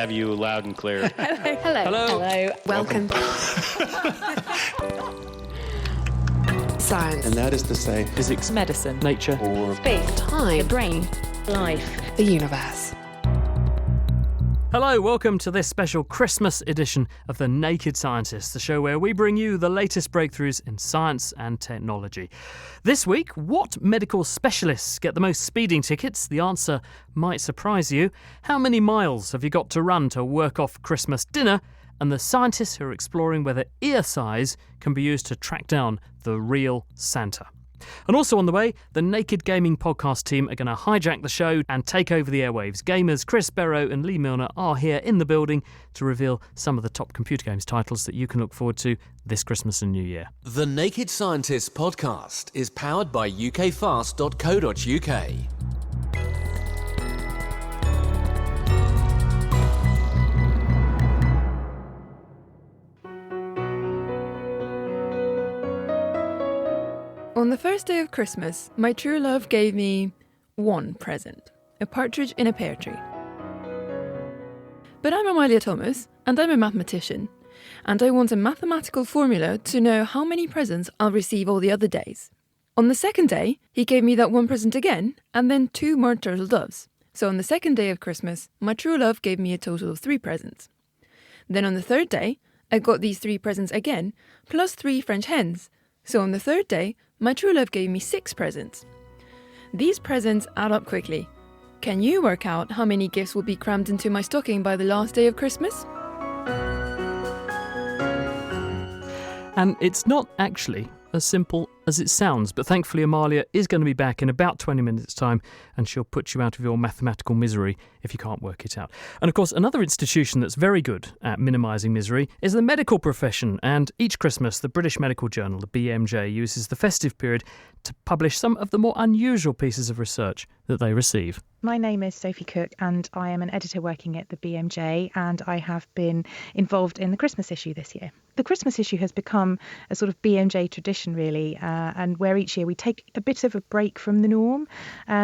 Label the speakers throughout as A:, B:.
A: have you loud and clear.
B: Hello. Welcome. Science.
C: And that is to say,
D: physics,
E: medicine,
D: nature,
C: or
E: space,
B: Time.
E: the brain, life,
B: The universe.
D: Hello, welcome to this special Christmas edition of The Naked Scientists, the show where we bring you the latest breakthroughs in science and technology. This week, what medical specialists get the most speeding tickets? The answer might surprise you. How many miles have you got to run to work off Christmas dinner? And the scientists who are exploring whether ear size can be used to track down the real Santa. And also on the way, the Naked Gaming podcast team are going to hijack the show and take over the airwaves. Gamers Chris Barrow and Lee Milner are here in the building to reveal some of the top computer games titles that you can look forward to this Christmas and New Year.
F: The Naked Scientists podcast is powered by ukfast.co.uk.
G: On the first day of Christmas, my true love gave me one present, a partridge in a pear tree. But I'm Amalia Thomas, and I'm a mathematician, and I want a mathematical formula to know how many presents I'll receive all the other days. On the second day, he gave me that one present again, and then 2 more turtle doves. So on the second day of Christmas, my true love gave me a total of 3 presents. Then on the third day, I got these 3 presents again, plus 3 French hens. So on the third day, my true love gave me 6 presents. These presents add up quickly. Can you work out how many gifts will be crammed into my stocking by the last day of Christmas?
D: And it's not actually as simple as it sounds, but thankfully Amalia is going to be back in about 20 minutes' time, and she'll put you out of your mathematical misery if you can't work it out. And of course, another institution that's very good at minimising misery is the medical profession, and each Christmas the British Medical Journal, the BMJ, uses the festive period to publish some of the more unusual pieces of research that they receive.
H: My name is Sophie Cook and I am an editor working at the BMJ, and I have been involved in the Christmas issue this year. The Christmas issue has become a sort of BMJ tradition really, and where each year we take a bit of a break from the norm.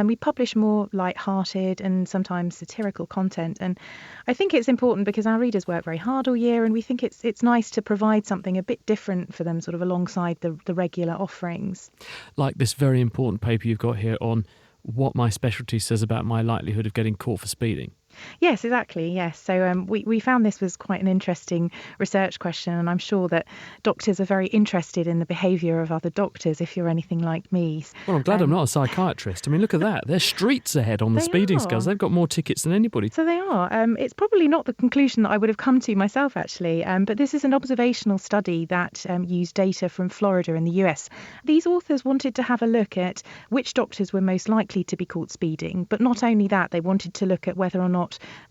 H: We publish more light-hearted and sometimes satirical content, and I think it's important because our readers work very hard all year, and we think it's nice to provide something a bit different for them, sort of alongside the regular offerings.
D: Like this very important paper you've got here on what my specialty says about my likelihood of getting caught for speeding.
H: Yes, exactly. Yes. So we found this was quite an interesting research question, and I'm sure that doctors are very interested in the behaviour of other doctors if you're anything like me.
D: Well, I'm glad I'm not a psychiatrist. I mean, look at that. They're streets ahead on the speeding scales. They've got more tickets than anybody.
H: So they are. It's probably not the conclusion that I would have come to myself, actually. But this is an observational study that used data from Florida in the US. These authors wanted to have a look at which doctors were most likely to be caught speeding. But not only that, they wanted to look at whether or not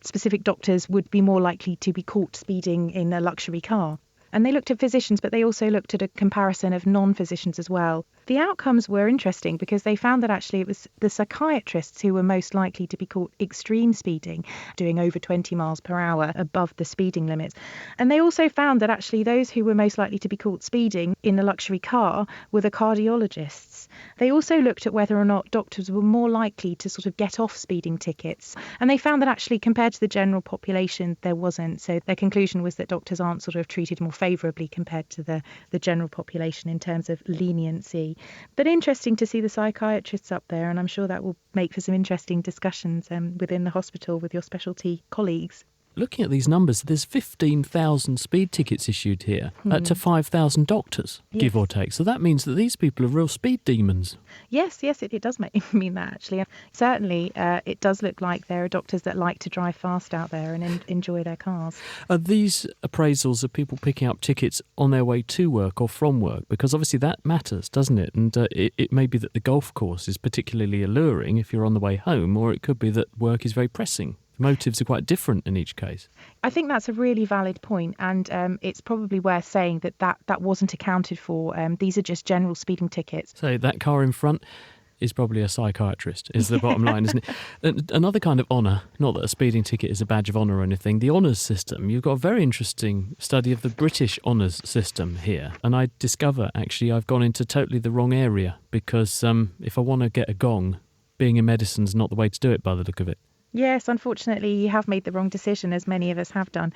H: specific doctors would be more likely to be caught speeding in a luxury car. And they looked at physicians, but they also looked at a comparison of non-physicians as well. The outcomes were interesting because they found that actually it was the psychiatrists who were most likely to be caught extreme speeding, doing over 20 miles per hour above the speeding limits. And they also found that actually those who were most likely to be caught speeding in a luxury car were the cardiologists. They also looked at whether or not doctors were more likely to sort of get off speeding tickets. And they found that actually compared to the general population, there wasn't. So their conclusion was that doctors aren't sort of treated more favourably compared to the general population in terms of leniency. But interesting to see the psychiatrists up there, and I'm sure that will make for some interesting discussions within the hospital with your specialty colleagues.
D: Looking at these numbers, there's 15,000 speed tickets issued here to 5,000 doctors, give or take. So that means that these people are real speed demons.
H: Yes, it does mean that, actually. Certainly, it does look like there are doctors that like to drive fast out there and enjoy their cars.
D: Are these appraisals of people picking up tickets on their way to work or from work? Because obviously that matters, doesn't it? And it may be that the golf course is particularly alluring if you're on the way home, or it could be that work is very pressing. Motives are quite different in each case.
H: I think that's a really valid point, and it's probably worth saying that wasn't accounted for. These are just general speeding tickets.
D: So that car in front is probably a psychiatrist, is the bottom line, isn't it? Another kind of honour, not that a speeding ticket is a badge of honour or anything, the honours system. You've got a very interesting study of the British honours system here, and I discover, actually, I've gone into totally the wrong area, because if I want to get a gong, being in medicine's not the way to do it by the look of it.
H: Yes, unfortunately, you have made the wrong decision, as many of us have done.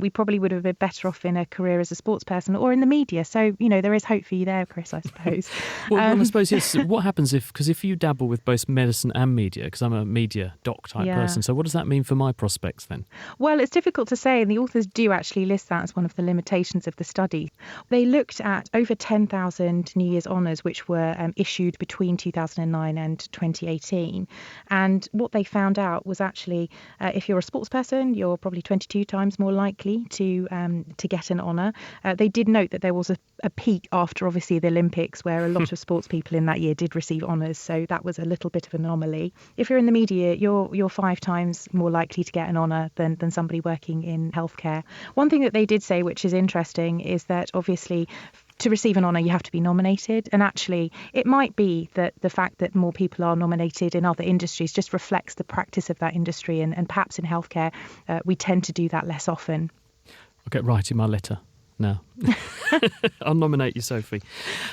H: We probably would have been better off in a career as a sports person or in the media. So, there is hope for you there, Chris, I suppose.
D: Well, I suppose, yes. What happens if you dabble with both medicine and media, because I'm a media doc type person, so what does that mean for my prospects then?
H: Well, it's difficult to say, and the authors do actually list that as one of the limitations of the study. They looked at over 10,000 New Year's honours which were issued between 2009 and 2018. And what they found out was actually if you're a sports person, you're probably 22 times more likely to get an honour. They did note that there was a peak after, obviously, the Olympics where a lot of sports people in that year did receive honours. So that was a little bit of an anomaly. If you're in the media, you're 5 times more likely to get an honour than somebody working in healthcare. One thing that they did say, which is interesting, is that obviously to receive an honour, you have to be nominated. And actually, it might be that the fact that more people are nominated in other industries just reflects the practice of that industry. And perhaps in healthcare, we tend to do that less often.
D: I'll get writing my letter now. I'll nominate you, Sophie.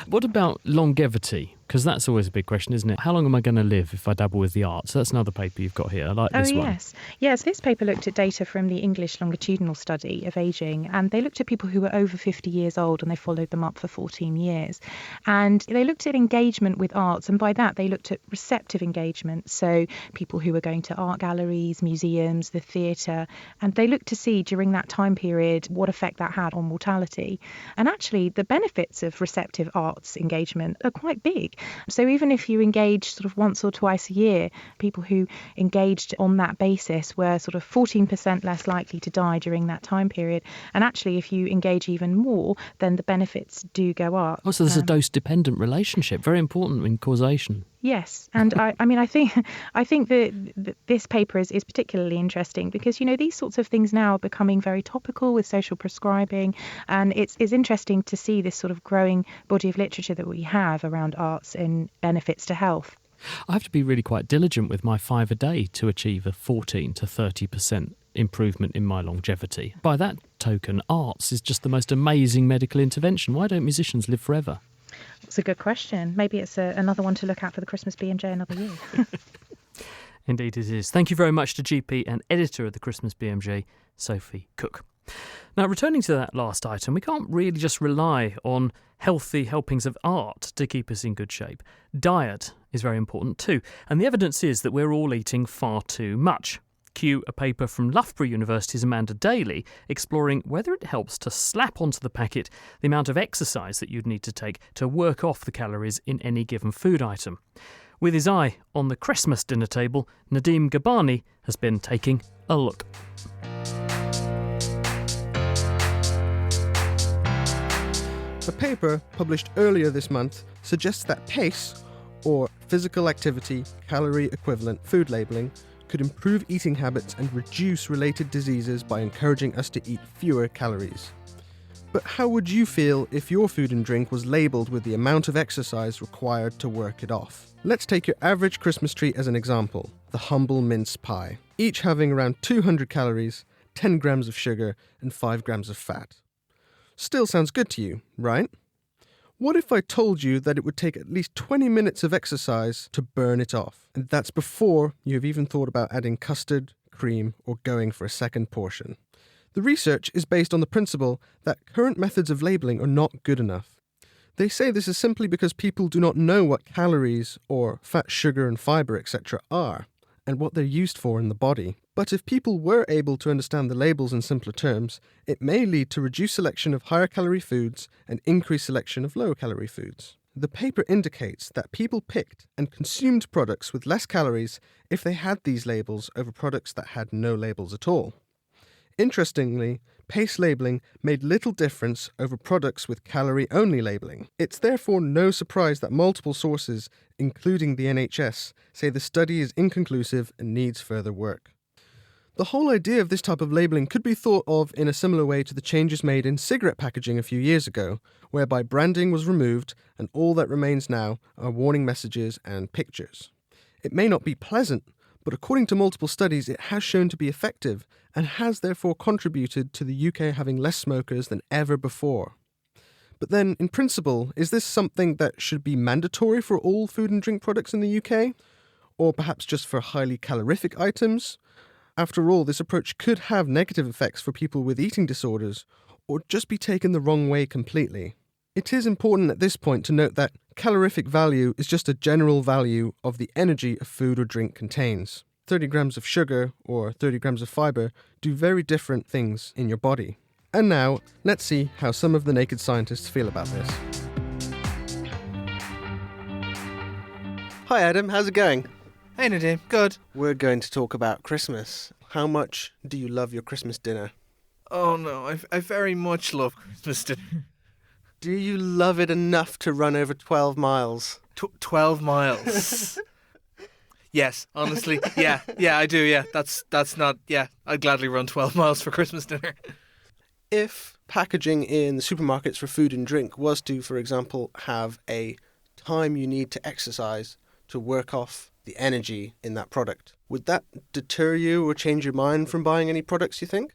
D: What about longevity? Because that's always a big question, isn't it? How long am I going to live if I dabble with the arts? That's another paper you've got here. I like this one.
H: Yes, this paper looked at data from the English longitudinal study of ageing, and they looked at people who were over 50 years old, and they followed them up for 14 years. And they looked at engagement with arts, and by that they looked at receptive engagement, so people who were going to art galleries, museums, the theatre, and they looked to see during that time period what effect that had on mortality. And actually, the benefits of receptive arts engagement are quite big. So even if you engage sort of once or twice a year, people who engaged on that basis were sort of 14% less likely to die during that time period. And actually, if you engage even more, then the benefits do go up.
D: Oh, so there's a dose-dependent relationship, very important in causation.
H: Yes, and I think that this paper is particularly interesting because these sorts of things now are becoming very topical with social prescribing, and it's interesting to see this sort of growing body of literature that we have around arts and benefits to health.
D: I have to be really quite diligent with my 5 a day to achieve a 14 to 30% improvement in my longevity. By that token, arts is just the most amazing medical intervention. Why don't musicians live forever?
H: It's a good question. Maybe it's another one to look at for the Christmas BMJ another year.
D: Indeed it is. Thank you very much to GP and editor of the Christmas BMJ, Sophie Cook. Now, returning to that last item, we can't really just rely on healthy helpings of art to keep us in good shape. Diet is very important too, and the evidence is that we're all eating far too much. Cue a paper from Loughborough University's Amanda Daly exploring whether it helps to slap onto the packet the amount of exercise that you'd need to take to work off the calories in any given food item. With his eye on the Christmas dinner table, Nadim Gabani has been taking a look.
A: A paper published earlier this month suggests that PACE, or physical activity calorie equivalent food labelling, could improve eating habits and reduce related diseases by encouraging us to eat fewer calories. But how would you feel if your food and drink was labelled with the amount of exercise required to work it off? Let's take your average Christmas treat as an example, the humble mince pie, each having around 200 calories, 10 grams of sugar and 5 grams of fat. Still sounds good to you, right? What if I told you that it would take at least 20 minutes of exercise to burn it off? And that's before you have even thought about adding custard, cream, or going for a second portion. The research is based on the principle that current methods of labelling are not good enough. They say this is simply because people do not know what calories or fat, sugar, and fibre, etc. are, and what they're used for in the body. But if people were able to understand the labels in simpler terms, it may lead to reduced selection of higher calorie foods and increased selection of lower calorie foods. The paper indicates that people picked and consumed products with less calories if they had these labels over products that had no labels at all. Interestingly, PACE labelling made little difference over products with calorie-only labelling. It's therefore no surprise that multiple sources, including the NHS, say the study is inconclusive and needs further work. The whole idea of this type of labelling could be thought of in a similar way to the changes made in cigarette packaging a few years ago, whereby branding was removed and all that remains now are warning messages and pictures. It may not be pleasant, but according to multiple studies, it has shown to be effective and has therefore contributed to the UK having less smokers than ever before. But then, in principle, is this something that should be mandatory for all food and drink products in the UK? or perhaps just for highly calorific items? After all, this approach could have negative effects for people with eating disorders, or just be taken the wrong way completely. It is important at this point to note that calorific value is just a general value of the energy a food or drink contains. 30 grams of sugar or 30 grams of fibre do very different things in your body. And now, let's see how some of the naked scientists feel about this. Hi Adam, how's it going?
C: Hey Nadim, good.
A: We're going to talk about Christmas. How much do you love your Christmas dinner?
C: Oh no, I very much love Christmas dinner.
A: Do you love it enough to run over 12 miles?
C: 12 miles. Yes, honestly, yeah, I do, yeah. That's not, yeah, I'd gladly run 12 miles for Christmas dinner.
A: If packaging in the supermarkets for food and drink was to, for example, have a time you need to exercise to work off the energy in that product, would that deter you or change your mind from buying any products, you think?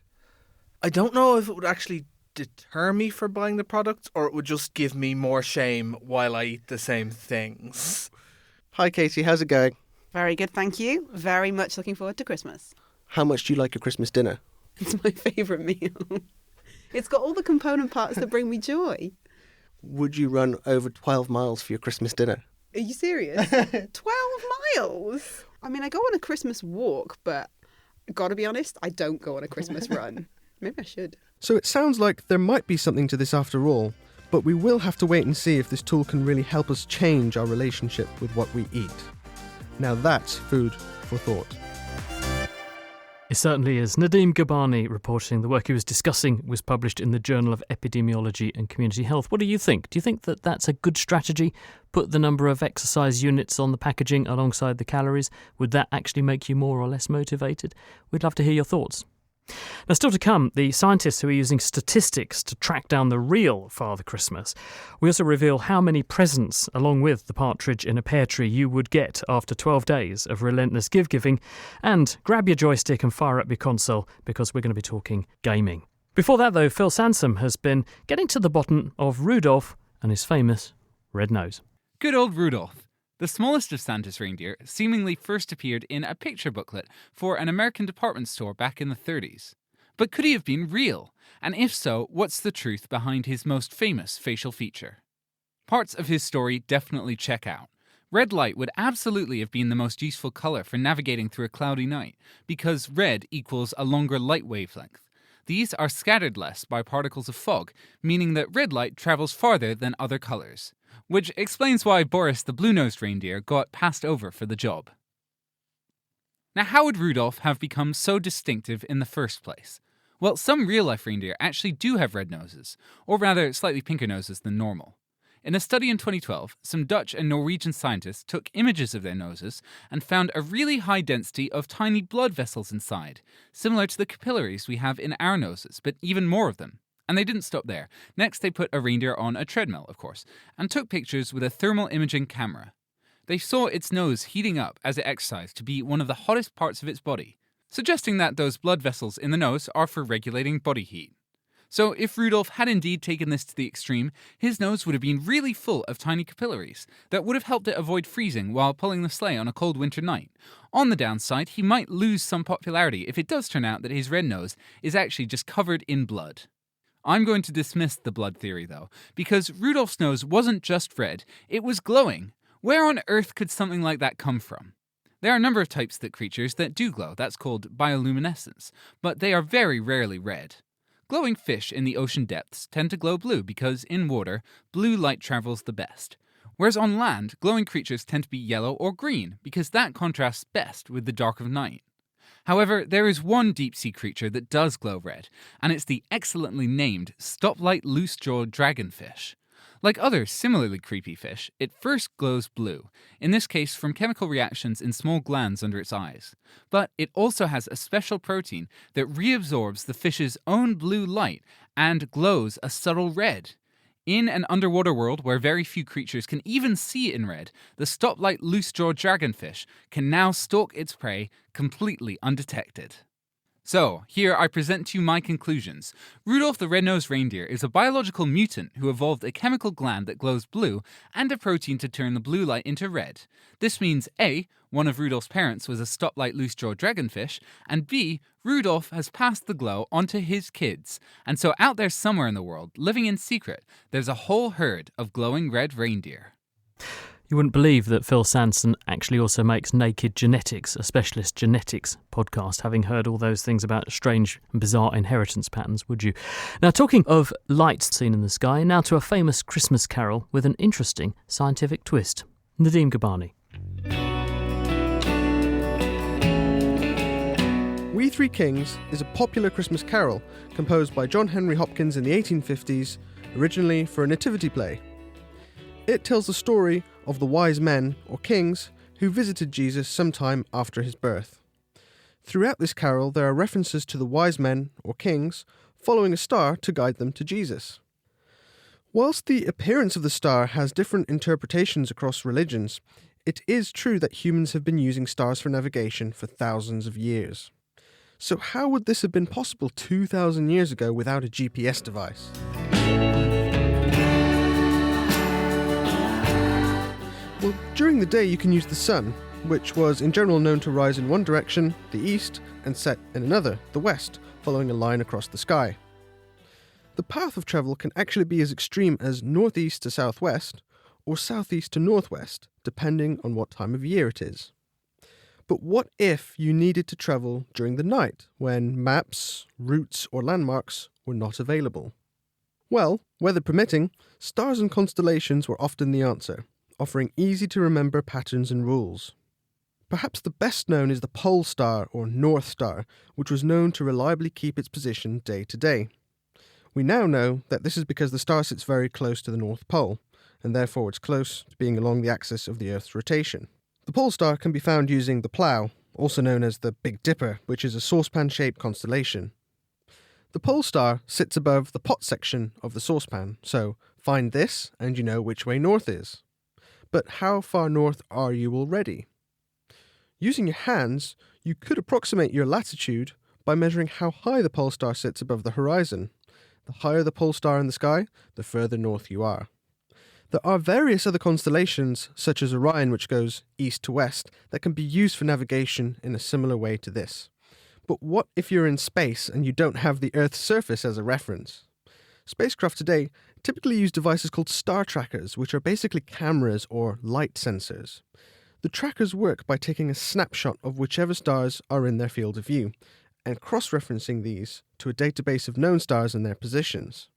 C: I don't know if it would actually deter me from buying the products or it would just give me more shame while I eat the same things.
A: Hi Katie, how's it going?
E: Very good, thank you. Very much looking forward to Christmas.
A: How much do you like your Christmas dinner?
E: It's my favourite meal. It's got all the component parts that bring me joy.
A: Would you run over 12 miles for your Christmas dinner?
E: Are you serious? 12 miles? I mean, I go on a Christmas walk, but gotta be honest, I don't go on a Christmas run. Maybe I should.
A: So it sounds like there might be something to this after all, but we will have to wait and see if this tool can really help us change our relationship with what we eat. Now that's food for thought.
D: It certainly is. Nadim Ghabani reporting the work he was discussing was published in the Journal of Epidemiology and Community Health. What do you think? Do you think that that's a good strategy? Put the number of exercise units on the packaging alongside the calories. Would that actually make you more or less motivated? We'd love to hear your thoughts. Now, still to come, the scientists who are using statistics to track down the real Father Christmas. We also reveal how many presents, along with the partridge in a pear tree, you would get after 12 days of relentless gift-giving. And grab your joystick and fire up your console, because we're going to be talking gaming. Before that, though, Phil Sansom has been getting to the bottom of Rudolph and his famous red nose.
I: Good old Rudolph. The smallest of Santa's reindeer seemingly first appeared in a picture booklet for an American department store back in the 30s. But could he have been real? And if so, what's the truth behind his most famous facial feature? Parts of his story definitely check out. Red light would absolutely have been the most useful colour for navigating through a cloudy night, because red equals a longer light wavelength. These are scattered less by particles of fog, meaning that red light travels farther than other colours. Which explains why Boris the blue-nosed reindeer got passed over for the job. Now, how would Rudolph have become so distinctive in the first place? Well, some real-life reindeer actually do have red noses, or rather slightly pinker noses than normal. In a study in 2012, some Dutch and Norwegian scientists took images of their noses and found a really high density of tiny blood vessels inside, similar to the capillaries we have in our noses, but even more of them. And they didn't stop there. Next, they put a reindeer on a treadmill, of course, and took pictures with a thermal imaging camera. They saw its nose heating up as it exercised to be one of the hottest parts of its body, suggesting that those blood vessels in the nose are for regulating body heat. So if Rudolph had indeed taken this to the extreme, his nose would have been really full of tiny capillaries that would have helped it avoid freezing while pulling the sleigh on a cold winter night. On the downside, he might lose some popularity if it does turn out that his red nose is actually just covered in blood. I'm going to dismiss the blood theory, though, because Rudolph's nose wasn't just red, it was glowing. Where on earth could something like that come from? There are a number of types of creatures that do glow, that's called bioluminescence, but they are very rarely red. Glowing fish in the ocean depths tend to glow blue because, in water, blue light travels the best. Whereas on land, glowing creatures tend to be yellow or green because that contrasts best with the dark of night. However, there is one deep-sea creature that does glow red, and it's the excellently named stoplight loose-jawed dragonfish. Like other similarly creepy fish, it first glows blue, in this case from chemical reactions in small glands under its eyes. But it also has a special protein that reabsorbs the fish's own blue light and glows a subtle red. In an underwater world where very few creatures can even see in red, the stoplight loose-jawed dragonfish can now stalk its prey completely undetected. So, here I present to you my conclusions. Rudolph the Red-Nosed Reindeer is a biological mutant who evolved a chemical gland that glows blue and a protein to turn the blue light into red. This means A, one of Rudolph's parents was a stoplight loose-jawed dragonfish, and B, Rudolph has passed the glow onto his kids. And so out there somewhere in the world, living in secret, there's a whole herd of glowing red reindeer.
D: You wouldn't believe that Phil Sanderson actually also makes Naked Genetics, a specialist genetics podcast, having heard all those things about strange and bizarre inheritance patterns, would you? Now, talking of lights seen in the sky, now to a famous Christmas carol with an interesting scientific twist. Nadim Ghabani.
A: We Three Kings is a popular Christmas carol composed by John Henry Hopkins in the 1850s, originally for a nativity play. It tells the story of the wise men, or kings, who visited Jesus sometime after his birth. Throughout this carol, there are references to the wise men, or kings, following a star to guide them to Jesus. Whilst the appearance of the star has different interpretations across religions, it is true that humans have been using stars for navigation for thousands of years. So how would this have been possible 2,000 years ago without a GPS device? Well, during the day you can use the sun, which was in general known to rise in one direction, the east, and set in another, the west, following a line across the sky. The path of travel can actually be as extreme as northeast to southwest, or southeast to northwest, depending on what time of year it is. But what if you needed to travel during the night, when maps, routes, or landmarks were not available? Well, weather permitting, stars and constellations were often the answer, offering easy-to-remember patterns and rules. Perhaps the best known is the Pole Star, or North Star, which was known to reliably keep its position day to day. We now know that this is because the star sits very close to the North Pole, and therefore it's close to being along the axis of the Earth's rotation. The Pole Star can be found using the Plough, also known as the Big Dipper, which is a saucepan-shaped constellation. The Pole Star sits above the pot section of the saucepan, so find this and you know which way north is. But how far north are you already? Using your hands, you could approximate your latitude by measuring how high the pole star sits above the horizon. The higher the pole star in the sky, the further north you are. There are various other constellations, such as Orion, which goes east to west, that can be used for navigation in a similar way to this. But what if you're in space and you don't have the Earth's surface as a reference? Spacecraft today typically use devices called star trackers, which are basically cameras or light sensors. The trackers work by taking a snapshot of whichever stars are in their field of view, and cross-referencing these to a database of known stars and their positions.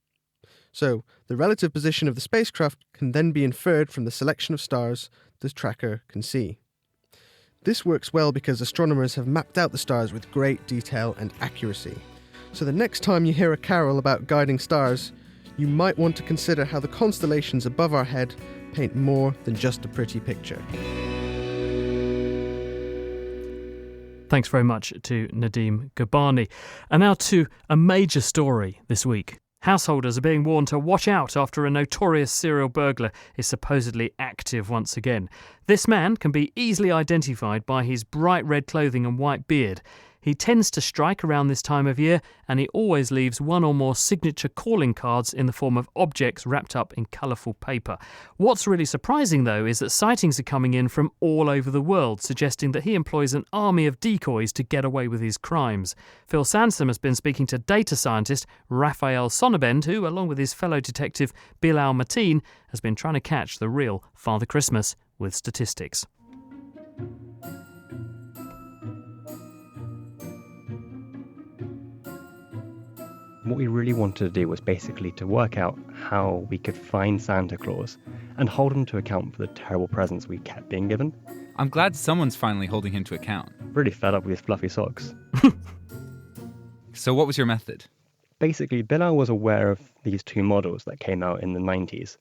A: So, the relative position of the spacecraft can then be inferred from the selection of stars the tracker can see. This works well because astronomers have mapped out the stars with great detail and accuracy. So the next time you hear a carol about guiding stars, you might want to consider how the constellations above our head paint more than just a pretty picture.
D: Thanks very much to Nadim Ghabani. And now to a major story this week. Householders are being warned to watch out after a notorious serial burglar is supposedly active once again. This man can be easily identified by his bright red clothing and white beard. He tends to strike around this time of year, and he always leaves one or more signature calling cards in the form of objects wrapped up in colourful paper. What's really surprising, though, is that sightings are coming in from all over the world, suggesting that he employs an army of decoys to get away with his crimes. Phil Sanderson has been speaking to data scientist Raphael Sonnabend, who, along with his fellow detective Bilal Mateen, has been trying to catch the real Father Christmas with statistics.
J: What we really wanted to do was basically to work out how we could find Santa Claus and hold him to account for the terrible presents we kept being given.
I: I'm glad someone's finally holding him to account.
J: Really fed up with his fluffy socks.
I: So what was your method?
J: Basically, Bilal was aware of these two models that came out in the 90s,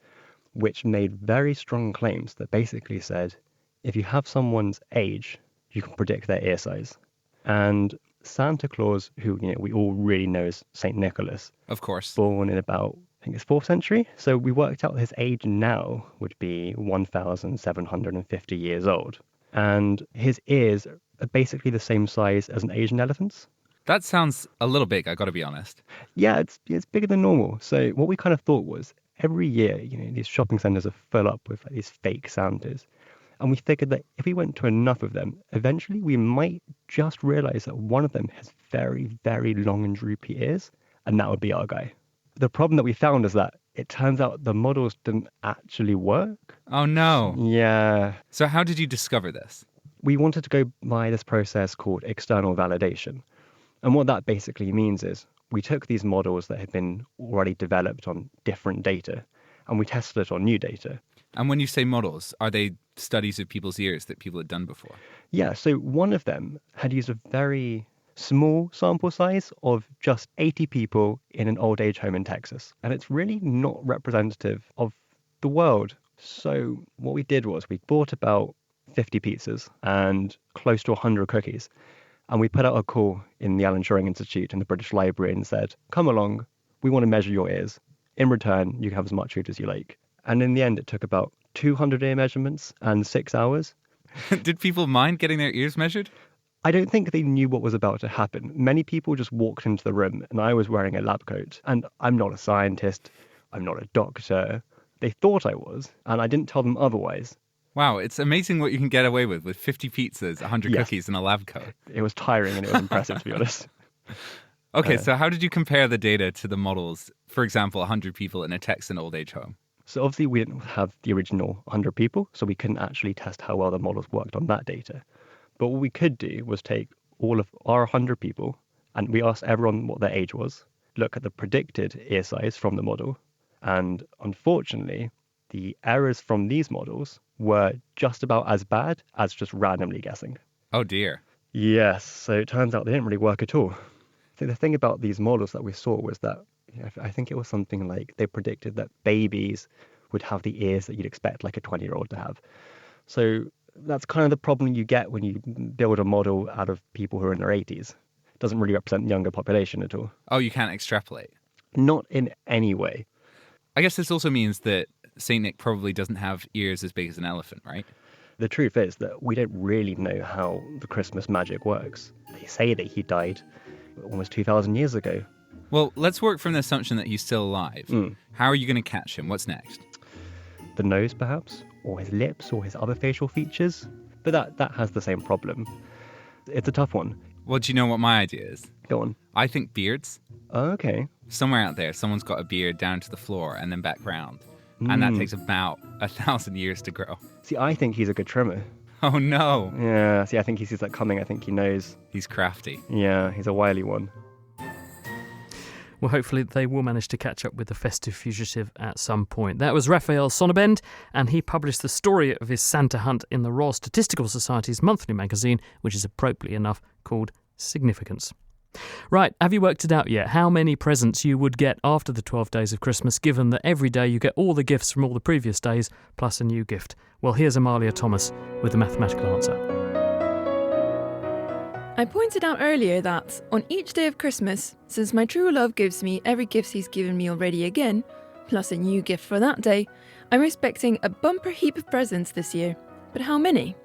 J: which made very strong claims that basically said, if you have someone's age, you can predict their ear size. And Santa Claus, who we all really know as St. Nicholas.
I: Of course.
J: Born in about, I think it's 4th century. So we worked out his age now would be 1,750 years old. And his ears are basically the same size as an Asian elephant's.
I: That sounds a little big, I got to be honest.
J: Yeah, it's bigger than normal. So what we kind of thought was every year, these shopping centres are full up with like, these fake Santas. And we figured that if we went to enough of them, eventually we might just realise that one of them has very, very long and droopy ears, and that would be our guy. The problem that we found is that it turns out the models didn't actually work.
I: Oh, no.
J: Yeah.
I: So how did you discover this?
J: We wanted to go by this process called external validation. And what that basically means is we took these models that had been already developed on different data, and we tested it on new data.
I: And when you say models, are they studies of people's ears that people had done before?
J: Yeah, so one of them had used a very small sample size of just 80 people in an old age home in Texas. And it's really not representative of the world. So what we did was we bought about 50 pizzas and close to 100 cookies. And we put out a call in the Alan Turing Institute and the British Library and said, come along, we want to measure your ears. In return, you can have as much food as you like. And in the end, it took about 200 ear measurements and 6 hours.
I: Did people mind getting their ears measured?
J: I don't think they knew what was about to happen. Many people just walked into the room and I was wearing a lab coat. And I'm not a scientist. I'm not a doctor. They thought I was, and I didn't tell them otherwise.
I: Wow, it's amazing what you can get away with 50 pizzas, 100 cookies, and a lab coat.
J: It was tiring and it was impressive, to be honest.
I: Okay, so how did you compare the data to the models? For example, 100 people in a Texan old age home.
J: So obviously we didn't have the original 100 people, so we couldn't actually test how well the models worked on that data. But what we could do was take all of our 100 people, and we asked everyone what their age was, look at the predicted ear size from the model, and unfortunately, the errors from these models were just about as bad as just randomly guessing.
I: Oh dear.
J: Yes, so it turns out they didn't really work at all. So the thing about these models that we saw was that, I think it was something like they predicted that babies would have the ears that you'd expect like a 20-year-old to have. So that's kind of the problem you get when you build a model out of people who are in their 80s. It doesn't really represent the younger population at all.
I: Oh, you can't extrapolate?
J: Not in any way.
I: I guess this also means that St. Nick probably doesn't have ears as big as an elephant, right?
J: The truth is that we don't really know how the Christmas magic works. They say that he died almost 2,000 years ago.
I: Well, let's work from the assumption that he's still alive. How are you going to catch him? What's next?
J: The nose, perhaps, or his lips, or his other facial features. But that has the same problem. It's a tough one.
I: Well, do you know what my idea is?
J: Go on.
I: I think beards.
J: Oh, okay.
I: Somewhere out there, someone's got a beard down to the floor and then back round. And that takes about 1,000 years to grow.
J: See, I think he's a good trimmer.
I: Oh, no.
J: Yeah, see, I think he sees that coming. I think he knows.
I: He's crafty.
J: Yeah, he's a wily one.
D: Well, hopefully they will manage to catch up with the festive fugitive at some point. That was Raphael Sonnabend, and he published the story of his Santa hunt in the Royal Statistical Society's monthly magazine, which is appropriately enough called Significance. Right, have you worked it out yet? How many presents you would get after the 12 days of Christmas, given that every day you get all the gifts from all the previous days, plus a new gift? Well, here's Amalia Thomas with the mathematical answer.
G: I pointed out earlier that, on each day of Christmas, since my true love gives me every gift he's given me already again, plus a new gift for that day, I'm expecting a bumper heap of presents this year. But how many?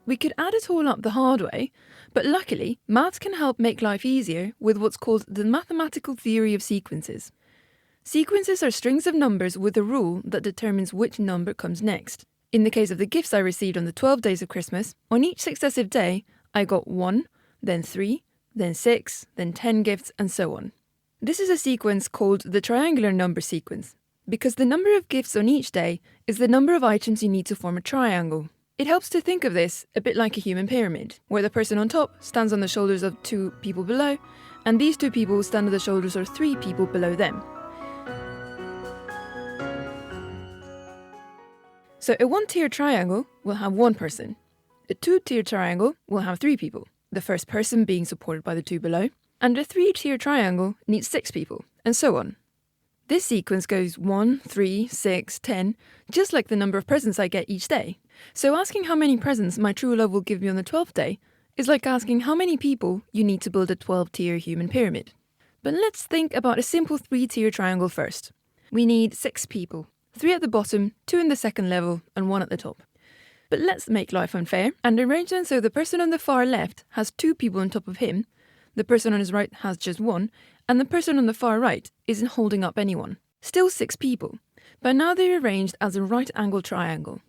G: We could add it all up the hard way, but luckily, maths can help make life easier with what's called the mathematical theory of sequences. Sequences are strings of numbers with a rule that determines which number comes next. In the case of the gifts I received on the 12 days of Christmas, on each successive day, I got 1, then 3, then 6, then 10 gifts, and so on. This is a sequence called the triangular number sequence, because the number of gifts on each day is the number of items you need to form a triangle. It helps to think of this a bit like a human pyramid, where the person on top stands on the shoulders of 2 people below, and these 2 people stand on the shoulders of 3 people below them. So a 1-tier triangle will have 1 person. A 2-tier triangle will have 3 people, the first person being supported by the 2 below, and a 3-tier triangle needs 6 people, and so on. This sequence goes 1, 3, 6, 10, just like the number of presents I get each day. So asking how many presents my true love will give me on the 12th day is like asking how many people you need to build a 12-tier human pyramid. But let's think about a simple 3-tier triangle first. We need 6 people, 3 at the bottom, 2 in the second level, and 1 at the top. But let's make life unfair and arrange them so the person on the far left has 2 people on top of him, The person on his right has just 1, and the person on the far right isn't holding up anyone. Still 6 people, but now they're arranged as a right-angle triangle.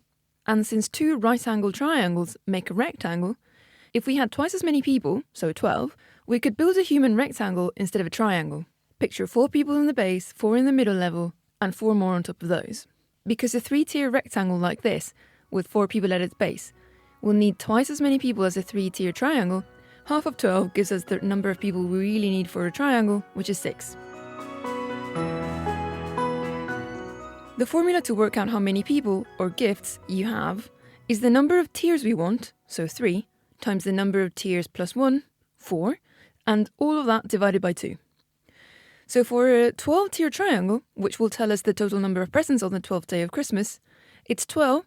G: And since 2 right-angle triangles make a rectangle, if we had twice as many people, so 12, we could build a human rectangle instead of a triangle. Picture 4 people in the base, 4 in the middle level, and 4 more on top of those. Because a 3-tier rectangle like this, with 4 people at its base, will need twice as many people as a 3-tier triangle, half of 12 gives us the number of people we really need for a triangle, which is 6. The formula to work out how many people, or gifts, you have is the number of tiers we want, so 3, times the number of tiers plus 1, 4, and all of that divided by 2. So for a 12-tier triangle, which will tell us the total number of presents on the 12th day of Christmas, it's 12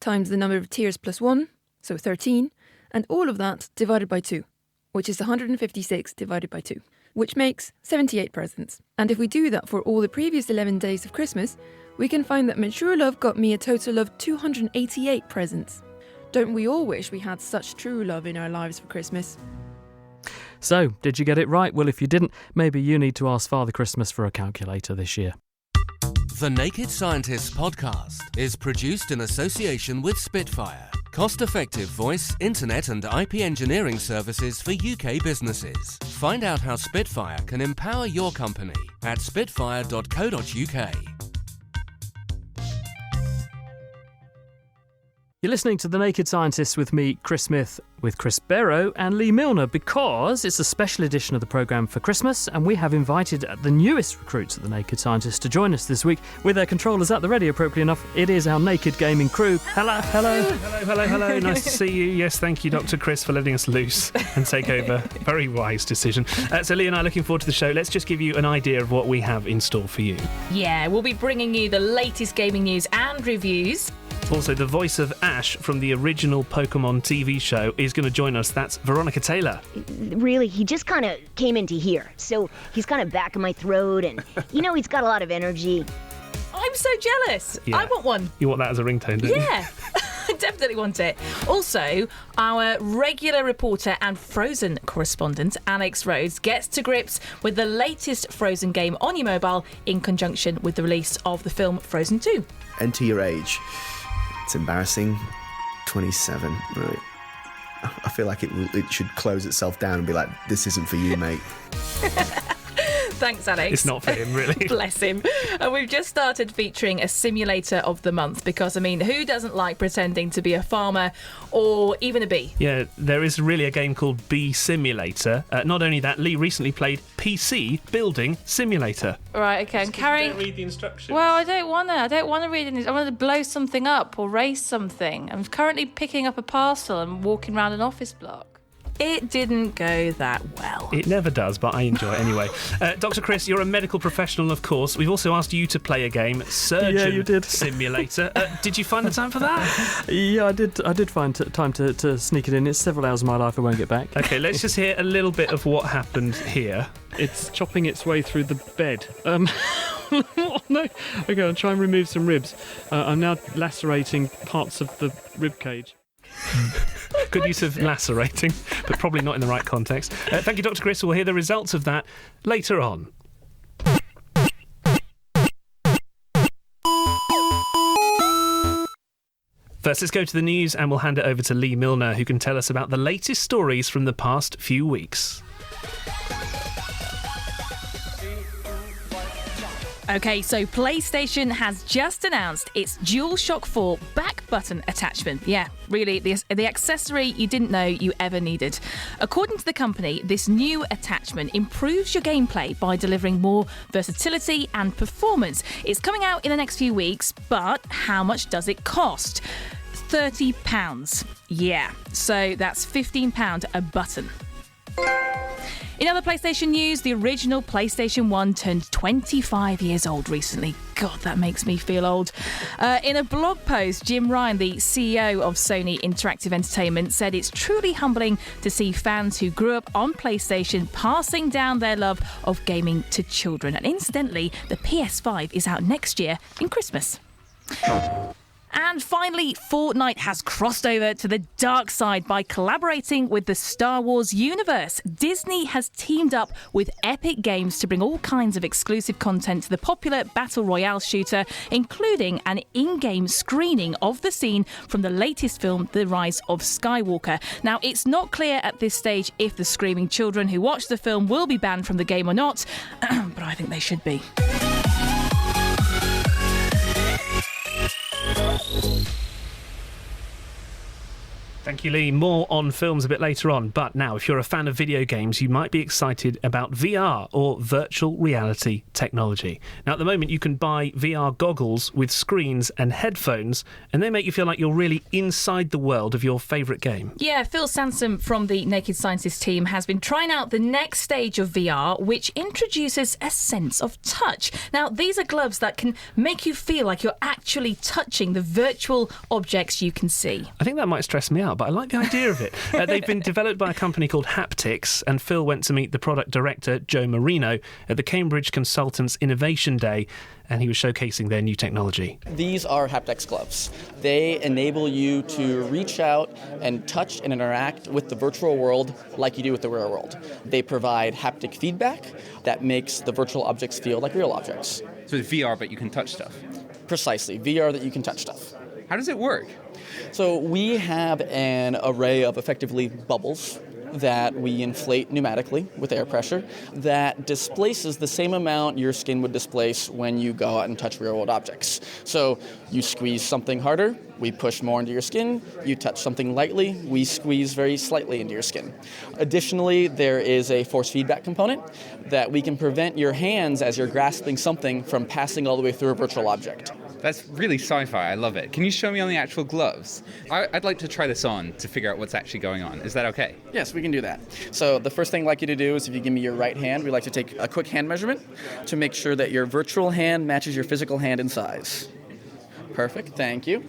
G: times the number of tiers plus 1, so 13, and all of that divided by 2, which is 156 divided by 2, which makes 78 presents. And if we do that for all the previous 11 days of Christmas, we can find that mature love got me a total of 288 presents. Don't we all wish we had such true love in our lives for Christmas?
D: So, did you get it right? Well, if you didn't, maybe you need to ask Father Christmas for a calculator this year.
F: The Naked Scientists podcast is produced in association with Spitfire, cost-effective voice, internet and IP engineering services for UK businesses. Find out how Spitfire can empower your company at spitfire.co.uk.
D: You're listening to The Naked Scientists with me, Chris Smith, with Chris Barrow and Lee Milner, because it's a special edition of the programme for Christmas, and we have invited the newest recruits at The Naked Scientists to join us this week with their controllers at the ready, appropriately enough. It is our Naked Gaming crew. Hello, hello.
K: Hello. Nice to see you. Yes, thank you, Dr. Chris, for letting us loose and take over. Very wise decision. So Lee and I are looking forward to the show. Let's just give you an idea of what we have in store for you.
L: Yeah, we'll be bringing you the latest gaming news and reviews.
K: Also, the voice of Ash from the original Pokemon TV show is going to join us. That's Veronica Taylor.
M: Really, he just kind of came into here, so he's kind of back in my throat, and, he's got a lot of energy.
L: I'm so jealous.
K: Yeah.
L: I want one.
K: You want that as a ringtone, don't you?
L: Yeah, I definitely want it. Also, our regular reporter and Frozen correspondent, Alex Rhodes, gets to grips with the latest Frozen game on your mobile in conjunction with the release of the film Frozen 2.
N: Enter your age. It's embarrassing. 27, right? I feel like it should close itself down and be like, this isn't for you, mate.
L: Thanks, Alex.
K: It's not for him, really.
L: Bless him. And we've just started featuring a simulator of the month because, who doesn't like pretending to be a farmer or even a bee?
K: Yeah, there is really a game called Bee Simulator. Not only that, Lee recently played PC Building Simulator.
L: Right, okay, I'm carrying...
K: Don't read the instructions.
L: Well, I don't want to read it. I want to blow something up or raise something. I'm currently picking up a parcel and walking around an office block. It didn't go that well.
K: It never does, but I enjoy it anyway. Dr. Chris, you're a medical professional, of course. We've also asked you to play a game, Surgeon Simulator. Did you find the time for that?
D: Yeah, I did find time to sneak it in. It's several hours of my life I won't get back.
K: Okay, let's just hear a little bit of what happened here.
D: It's chopping its way through the bed. Oh, no. Okay, I'll try and remove some ribs. I'm now lacerating parts of the rib cage.
K: Good use of lacerating, but probably not in the right context. Thank you, Dr. Chris. We'll hear the results of that later on. First, let's go to the news and we'll hand it over to Lee Milner, who can tell us about the latest stories from the past few weeks.
L: Okay, so PlayStation has just announced its DualShock 4 back button attachment. Yeah, really, the accessory you didn't know you ever needed. According to the company, this new attachment improves your gameplay by delivering more versatility and performance. It's coming out in the next few weeks, but how much does it cost? £30. Yeah, so that's £15 a button. In other PlayStation news, the original PlayStation 1 turned 25 years old recently. God, that makes me feel old. In a blog post, Jim Ryan, the CEO of Sony Interactive Entertainment, said it's truly humbling to see fans who grew up on PlayStation passing down their love of gaming to children. And incidentally, the PS5 is out next year in Christmas. And finally, Fortnite has crossed over to the dark side by collaborating with the Star Wars universe. Disney has teamed up with Epic Games to bring all kinds of exclusive content to the popular Battle Royale shooter, including an in-game screening of the scene from the latest film, The Rise of Skywalker. Now, it's not clear at this stage if the screaming children who watch the film will be banned from the game or not, but I think they should be.
K: Thank you, Lee. More on films a bit later on. But now, if you're a fan of video games, you might be excited about VR, or virtual reality technology. Now, at the moment, you can buy VR goggles with screens and headphones, and they make you feel like you're really inside the world of your favourite game.
L: Yeah, Phil Sansom from the Naked Scientist team has been trying out the next stage of VR, which introduces a sense of touch. Now, these are gloves that can make you feel like you're actually touching the virtual objects you can see.
K: I think that might stress me out, but I like the idea of it. They've been developed by a company called Haptics, and Phil went to meet the product director, Joe Marino, at the Cambridge Consultants Innovation Day, and he was showcasing their new technology.
O: These are Haptics gloves. They enable you to reach out and touch and interact with the virtual world like you do with the real world. They provide haptic feedback that makes the virtual objects feel like real objects.
I: So it's VR, but you can touch stuff?
O: Precisely. VR that you can touch stuff.
I: How does it work?
O: So we have an array of effectively bubbles that we inflate pneumatically with air pressure that displaces the same amount your skin would displace when you go out and touch real-world objects. So you squeeze something harder, we push more into your skin. You touch something lightly, we squeeze very slightly into your skin. Additionally, there is a force feedback component that we can prevent your hands as you're grasping something from passing all the way through a virtual object.
I: That's really sci-fi. I love it. Can you show me on the actual gloves? I'd like to try this on to figure out what's actually going on. Is that okay?
O: Yes, we can do that. So the first thing I'd like you to do is if you give me your right hand, we'd like to take a quick hand measurement to make sure that your virtual hand matches your physical hand in size. Perfect, thank you.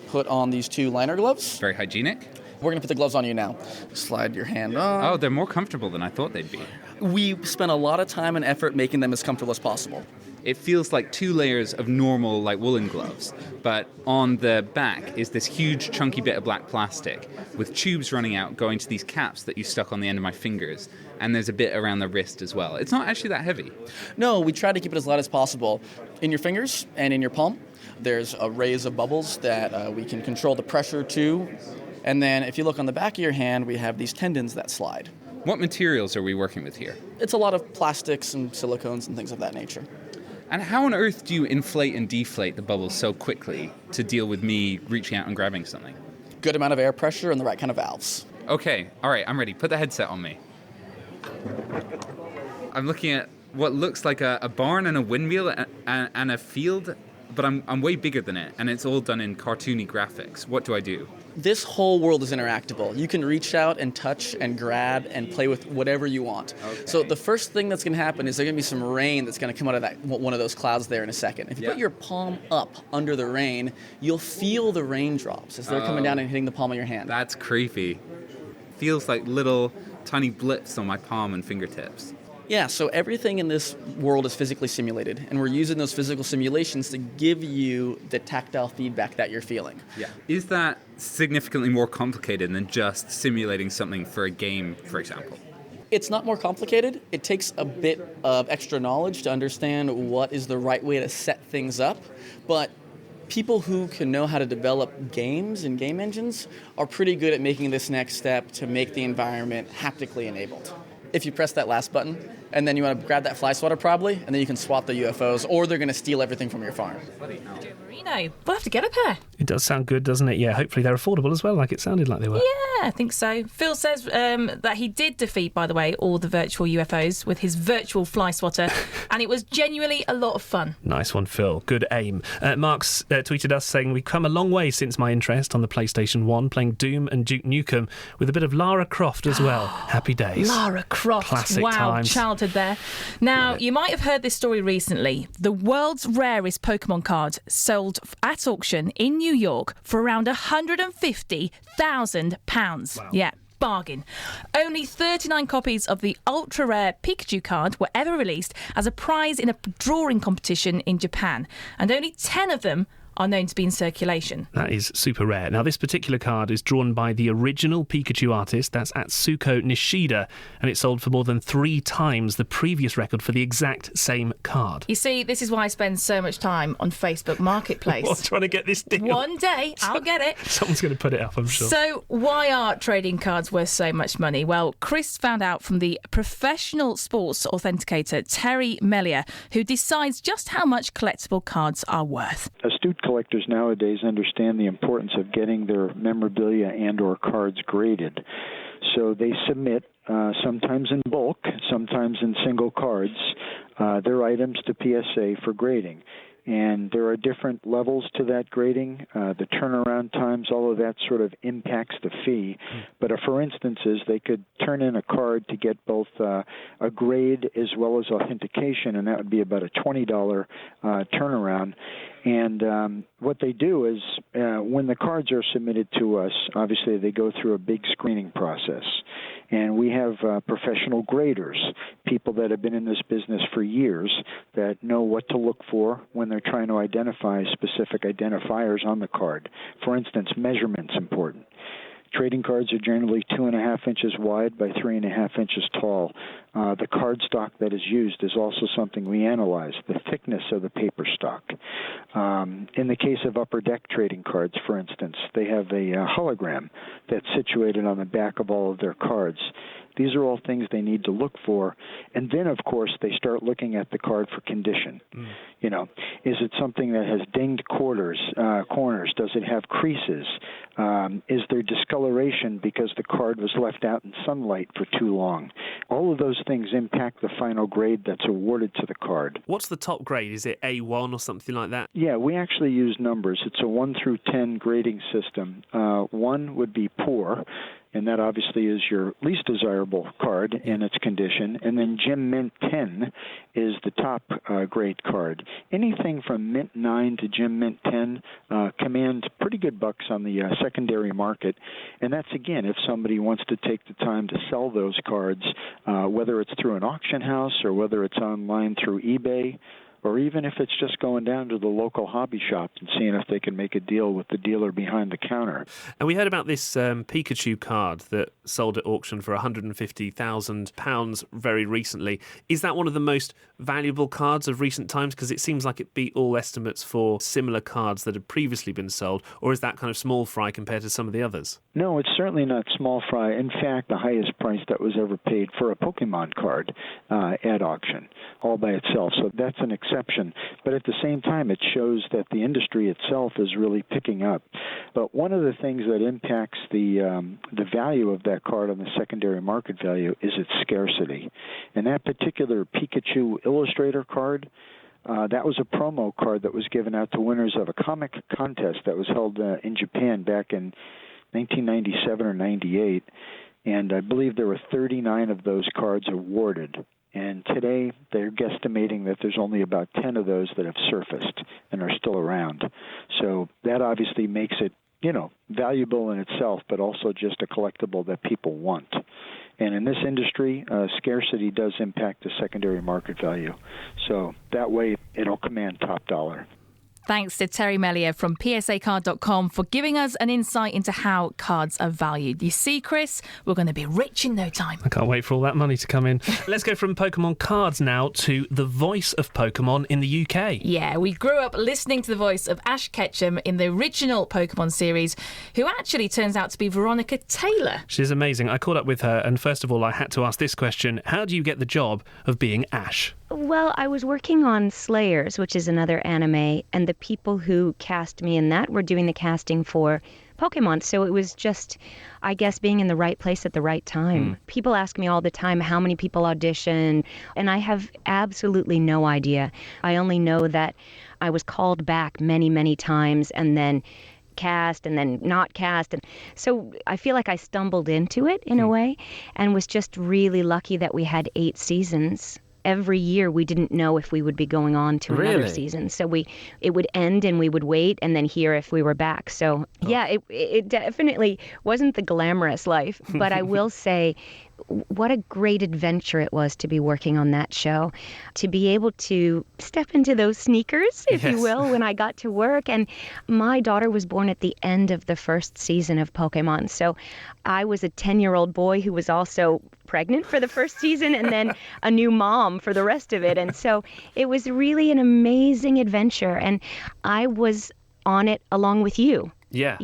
O: Put on these two liner gloves.
I: Very hygienic.
O: We're going to put the gloves on you now. Slide your hand on.
I: Oh, they're more comfortable than I thought they'd be.
O: We spent a lot of time and effort making them as comfortable as possible.
I: It feels like two layers of normal, like woolen gloves, but on the back is this huge chunky bit of black plastic with tubes running out going to these caps that you stuck on the end of my fingers, and there's a bit around the wrist as well. It's not actually that heavy.
O: No, we try to keep it as light as possible. In your fingers and in your palm, there's arrays of bubbles that we can control the pressure to, and then if you look on the back of your hand, we have these tendons that slide.
I: What materials are we working with here?
O: It's a lot of plastics and silicones and things of that nature.
I: And how on earth do you inflate and deflate the bubbles so quickly to deal with me reaching out and grabbing something?
O: Good amount of air pressure and the right kind of valves.
I: Okay, all right, I'm ready. Put the headset on me. I'm looking at what looks like a barn and a windmill and a field, but I'm way bigger than it, and it's all done in cartoony graphics. What do I do?
O: This whole world is interactable. You can reach out and touch and grab and play with whatever you want. Okay. So the first thing that's going to happen is there's going to be some rain that's going to come out of that one of those clouds there in a second. If you put your palm up under the rain, you'll feel the raindrops as they're coming down and hitting the palm of your hand.
I: That's creepy. Feels like little tiny blips on my palm and fingertips.
O: Yeah, so everything in this world is physically simulated, and we're using those physical simulations to give you the tactile feedback that you're feeling.
I: Yeah. Is that significantly more complicated than just simulating something for a game, for example?
O: It's not more complicated. It takes a bit of extra knowledge to understand what is the right way to set things up, but people who can know how to develop games and game engines are pretty good at making this next step to make the environment haptically enabled. If you press that last button, and then you want to grab that fly swatter probably, and then you can swat the UFOs, or they're going to steal everything from your farm.
L: Marino, we'll have to get a pair.
K: It does sound good, doesn't it? Yeah, hopefully they're affordable as well, like it sounded like they were.
L: Yeah, I think so. Phil says that he did defeat, by the way, all the virtual UFOs with his virtual fly swatter, and it was genuinely a lot of fun.
K: Nice one, Phil. Good aim. Mark's tweeted us saying, we've come a long way since my interest on the PlayStation 1, playing Doom and Duke Nukem with a bit of Lara Croft as well. Happy days.
L: Lara Croft.
K: Classic
L: wow,
K: times.
L: Childhood there. Now, you might have heard this story recently. The world's rarest Pokemon card sold at auction in New York for around £150,000.
K: Wow.
L: Yeah. Bargain. Only 39 copies of the ultra-rare Pikachu card were ever released as a prize in a drawing competition in Japan, and only 10 of them are known to be in circulation.
K: That is super rare. Now, this particular card is drawn by the original Pikachu artist. That's Atsuko Nishida, and it sold for more than 3 times the previous record for the exact same card.
L: You see, this is why I spend so much time on Facebook Marketplace.
K: Well, trying to get this deal.
L: One day, I'll get it.
K: Someone's going to put it up, I'm sure.
L: So, why are trading cards worth so much money? Well, Chris found out from the professional sports authenticator Terry Mellier, who decides just how much collectible cards are worth.
P: Astute collectors nowadays understand the importance of getting their memorabilia and or cards graded. So they submit, sometimes in bulk, sometimes in single cards, their items to PSA for grading. And there are different levels to that grading. The turnaround times, all of that sort of impacts the fee. But for instances, they could turn in a card to get both a grade as well as authentication, and that would be about a $20 turnaround. And what they do is when the cards are submitted to us, obviously they go through a big screening process. And we have professional graders, people that have been in this business for years that know what to look for when they're trying to identify specific identifiers on the card. For instance, measurement's important. Trading cards are generally 2.5 inches wide by 3.5 inches tall. The card stock that is used is also something we analyze, the thickness of the paper stock. In the case of upper deck trading cards, for instance, they have a hologram that's situated on the back of all of their cards. These are all things they need to look for. And then, of course, they start looking at the card for condition. You know, is it something that has dinged corners? Does it have creases? Is there discoloration because the card was left out in sunlight for too long? All of those things impact the final grade that's awarded to the card.
K: What's the top grade? Is it A1 or something like that?
P: Yeah, we actually use numbers. It's a 1 through 10 grading system. 1 would be poor, and that obviously is your least desirable card in its condition. And then Gem Mint 10 is the top grade card. Anything from Mint 9 to Gem Mint 10 command pretty good bucks on the secondary market. And that's, again, if somebody wants to take the time to sell those cards, whether it's through an auction house or whether it's online through eBay, or even if it's just going down to the local hobby shop and seeing if they can make a deal with the dealer behind the counter.
K: And we heard about this Pikachu card that sold at auction for £150,000 very recently. Is that one of the most valuable cards of recent times? Because it seems like it beat all estimates for similar cards that had previously been sold. Or is that kind of small fry compared to some of the others?
P: No, it's certainly not small fry. In fact, the highest price that was ever paid for a Pokemon card at auction, all by itself. So that's an exception. But at the same time, it shows that the industry itself is really picking up. But one of the things that impacts the value of that card on the secondary market value is its scarcity. And that particular Pikachu Illustrator card, that was a promo card that was given out to winners of a comic contest that was held in Japan back in 1997 or 98. And I believe there were 39 of those cards awarded. And today, they're guesstimating that there's only about 10 of those that have surfaced and are still around. So that obviously makes it, valuable in itself, but also just a collectible that people want. And in this industry, scarcity does impact the secondary market value. So that way, it'll command top dollar.
L: Thanks to Terry Mellier from psacard.com for giving us an insight into how cards are valued. You see, Chris, we're going to be rich in no time.
K: I can't wait for all that money to come in. Let's go from Pokemon cards now to the voice of Pokemon in the UK.
L: Yeah, we grew up listening to the voice of Ash Ketchum in the original Pokemon series, who actually turns out to be Veronica Taylor.
K: She's amazing. I caught up with her, and first of all, I had to ask this question. How do you get the job of being Ash?
Q: Well, I was working on Slayers, which is another anime, and the people who cast me in that were doing the casting for Pokemon. So it was just, I guess, being in the right place at the right time. People ask me all the time how many people audition, and I have absolutely no idea. I only know that I was called back many, many times and then cast and then not cast. And so I feel like I stumbled into it in a way and was just really lucky that we had 8 seasons. Every year we didn't know if we would be going on to another season. So it would end and we would wait and then hear if we were back. So yeah, it definitely wasn't the glamorous life. But I will say what a great adventure it was to be working on that show, to be able to step into those sneakers, if you will, when I got to work. And my daughter was born at the end of the first season of Pokemon. So I was a 10-year-old boy who was also pregnant for the first season and then a new mom for the rest of it. And so it was really an amazing adventure. And I was on it along with you.
K: Yeah.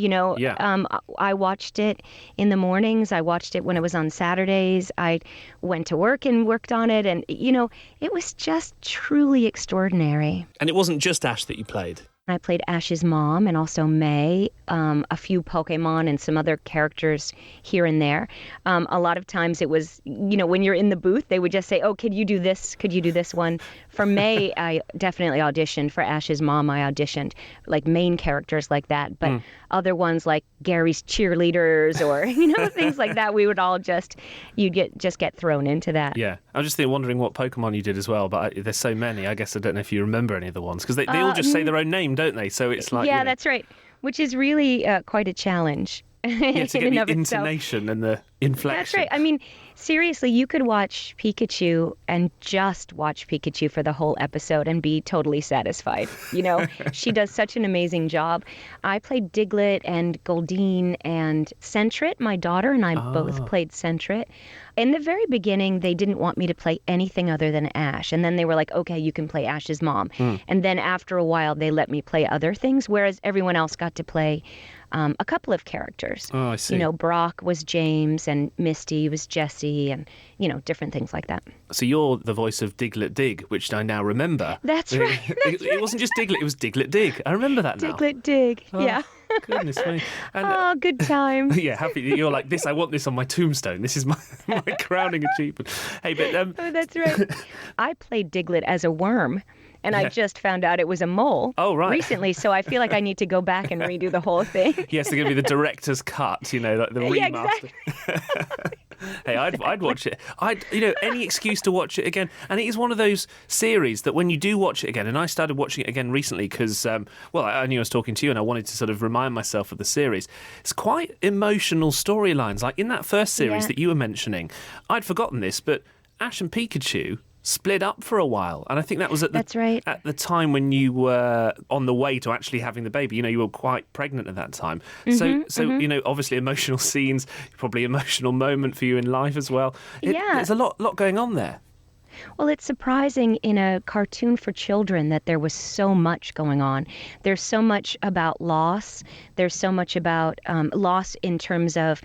Q: I watched it in the mornings. I watched it when it was on Saturdays. I went to work and worked on it. And, it was just truly extraordinary.
K: And it wasn't just Ash that you played.
Q: I played Ash's mom and also May, a few Pokemon and some other characters here and there. A lot of times it was, when you're in the booth, they would just say, oh, could you do this? Could you do this one? For May, I definitely auditioned. For Ash's mom, I auditioned, like main characters like that. But other ones like Gary's cheerleaders or, things like that, we would all just get thrown into that.
K: Yeah. I'm just wondering what Pokemon you did as well, but there's so many. I guess I don't know if you remember any of the ones, because they all just say their own name, don't they? So it's like...
Q: Yeah, that's right. Which is really quite a challenge.
K: Yeah, to get the intonation and the inflection.
Q: That's right. I mean, seriously, you could watch Pikachu and just watch Pikachu for the whole episode and be totally satisfied. She does such an amazing job. I played Diglett and Goldeen and Sentret. My daughter and I both played Sentret. In the very beginning, they didn't want me to play anything other than Ash. And then they were like, okay, you can play Ash's mom. And then after a while, they let me play other things, whereas everyone else got to play a couple of characters.
K: Oh, I see.
Q: Brock was James and Misty was Jessie and, different things like that.
K: So you're the voice of Diglett Dig, which I now remember.
Q: That's right.
K: It wasn't just Diglett, it was Diglett Dig. I remember that now.
Q: Diglett Dig, yeah.
K: Goodness me. And,
Q: good time.
K: Yeah, happy. You're like, I want this on my tombstone. This is my crowning achievement. Hey, but...
Q: Oh, that's right. I played Diglett as a worm. And I just found out it was a mole recently, so I feel like I need to go back and redo the whole thing.
K: Yes, they're going to be the director's cut, like the remaster.
Q: Yeah, exactly.
K: Hey, I'd watch it. Any excuse to watch it again. And it is one of those series that when you do watch it again, and I started watching it again recently because, I knew I was talking to you and I wanted to sort of remind myself of the series. It's quite emotional storylines. Like in that first series that you were mentioning, I'd forgotten this, but Ash and Pikachu split up for a while, and I think that was at the time when you were on the way to actually having the baby. You were quite pregnant at that time. So obviously emotional scenes, probably emotional moment for you in life as well. There's a lot going on there.
Q: Well, it's surprising in a cartoon for children that there was so much going on. There's so much about loss. There's so much about loss in terms of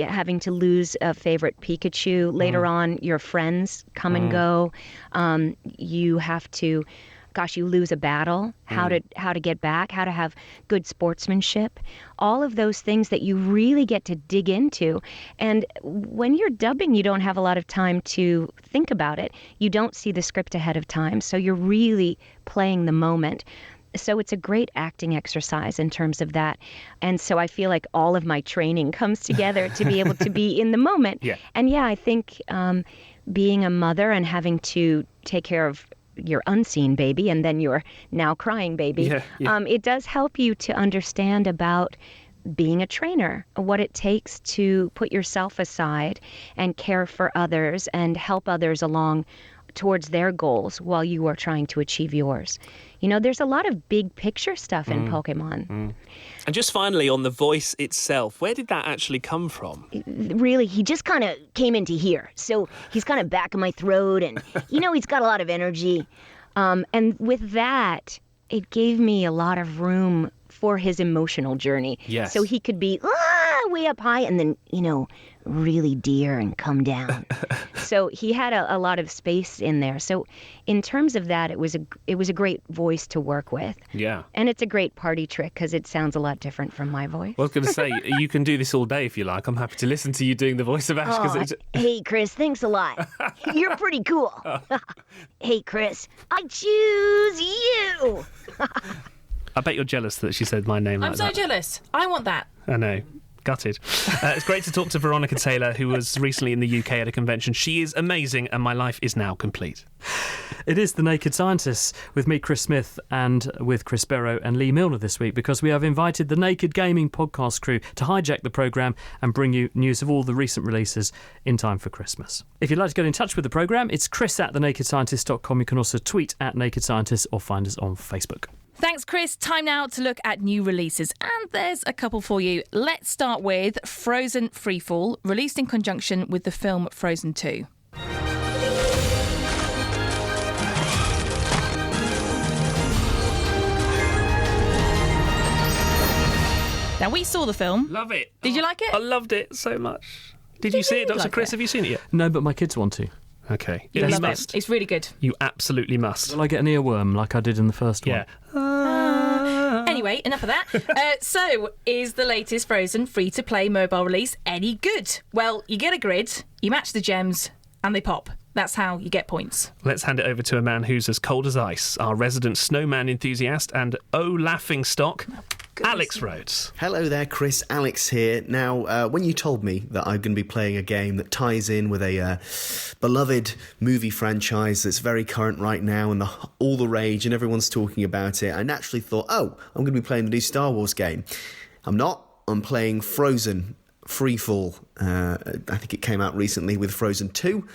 Q: having to lose a favorite Pikachu. Later on, your friends come and go. You have to... you lose a battle, how to get back, how to have good sportsmanship, all of those things that you really get to dig into. And when you're dubbing, you don't have a lot of time to think about it. You don't see the script ahead of time, so you're really playing the moment. So it's a great acting exercise in terms of that. And so I feel like all of my training comes together to be able to be in the moment.
K: Yeah.
Q: And I think being a mother and having to take care of your unseen baby and then your now crying baby, it does help you to understand about being a trainer, what it takes to put yourself aside and care for others and help others along towards their goals while you are trying to achieve yours. There's a lot of big picture stuff in Pokemon.
K: And just finally, on the voice itself, where did that actually come from?
M: Really, he just kind of came into here. So he's kind of back in my throat and, he's got a lot of energy.
Q: And with that, it gave me a lot of room for his emotional journey.
K: Yes.
Q: So he could be way up high and then, really dear and come down. So he had a lot of space in there. So in terms of that, it was a great voice to work with.
K: Yeah.
Q: And it's a great party trick because it sounds a lot different from my voice.
K: Well, I was going to say, you can do this all day if you like. I'm happy to listen to you doing the voice of Ash.
M: Hey, Chris, thanks a lot. You're pretty cool. Hey, Chris, I choose you.
K: I bet you're jealous that she said my name
L: I'm
K: like
L: so
K: that.
L: jealous. I want that.
K: I know. Gutted. It's great to talk to Veronica Taylor, who was recently in the UK at a convention. She is amazing, and my life is now complete.
D: It is The Naked Scientists with me, Chris Smith, and with Chris Barrow and Lee Milner this week, because we have invited the Naked Gaming podcast crew to hijack the programme and bring you news of all the recent releases in time for Christmas. If you'd like to get in touch with the programme, it's chris@thenakedscientist.com. You can also tweet at Naked Scientists or find us on Facebook.
L: Thanks, Chris. Time now to look at new releases. And there's a couple for you. Let's start with Frozen Freefall, released in conjunction with the film Frozen 2. Now, we saw the film.
K: Love it.
L: Did you like it?
K: I loved it so much. Did you see it, Dr.
L: like
K: Chris?
L: it?
K: Have you seen it yet?
D: No, but my kids want to.
K: Okay.
L: You love it. It's really good.
K: You absolutely must.
D: Will I get an earworm like I did in the first one?
L: Anyway, enough of that. So, is the latest Frozen free-to-play mobile release any good? Well, you get a grid, you match the gems, and they pop. That's how you get points.
K: Let's hand it over to a man who's as cold as ice, our resident snowman enthusiast and laughing stock, Alex Rhodes.
N: Hello there, Chris. Alex here. Now, when you told me that I'm going to be playing a game that ties in with a beloved movie franchise that's very current right now and all the rage and everyone's talking about it, I naturally thought, I'm going to be playing the new Star Wars game. I'm not. I'm playing Frozen Freefall. I think it came out recently with Frozen 2.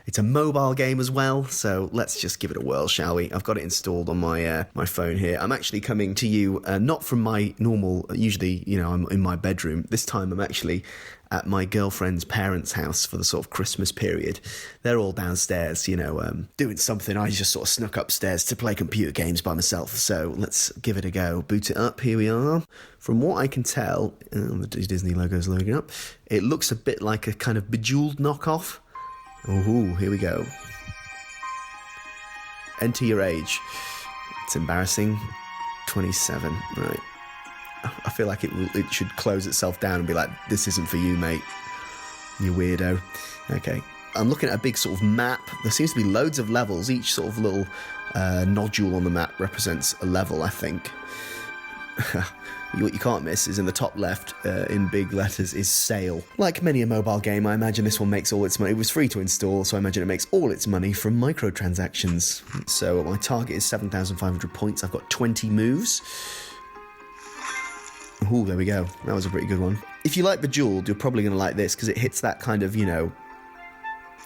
N: It's a mobile game as well, so let's just give it a whirl, shall we? I've got it installed on my phone here. I'm actually coming to you not from my normal, usually, I'm in my bedroom. This time I'm actually at my girlfriend's parents' house for the sort of Christmas period. They're all downstairs, doing something. I just sort of snuck upstairs to play computer games by myself. So let's give it a go. Boot it up. Here we are. From what I can tell, the Disney logo's loading up. It looks a bit like a kind of Bejeweled knockoff. Oh, here we go. Enter your age. It's embarrassing. 27. Right. I feel like it should close itself down and be like, this isn't for you, mate. You weirdo. Okay. I'm looking at a big sort of map. There seems to be loads of levels. Each sort of little nodule on the map represents a level, I think. What you can't miss is in the top left, in big letters, is sale. Like many a mobile game, I imagine this one makes all its money. It was free to install, so I imagine it makes all its money from microtransactions. So my target is 7,500 points. I've got 20 moves. Ooh, there we go. That was a pretty good one. If you like Bejeweled, you're probably going to like this, because it hits that kind of, it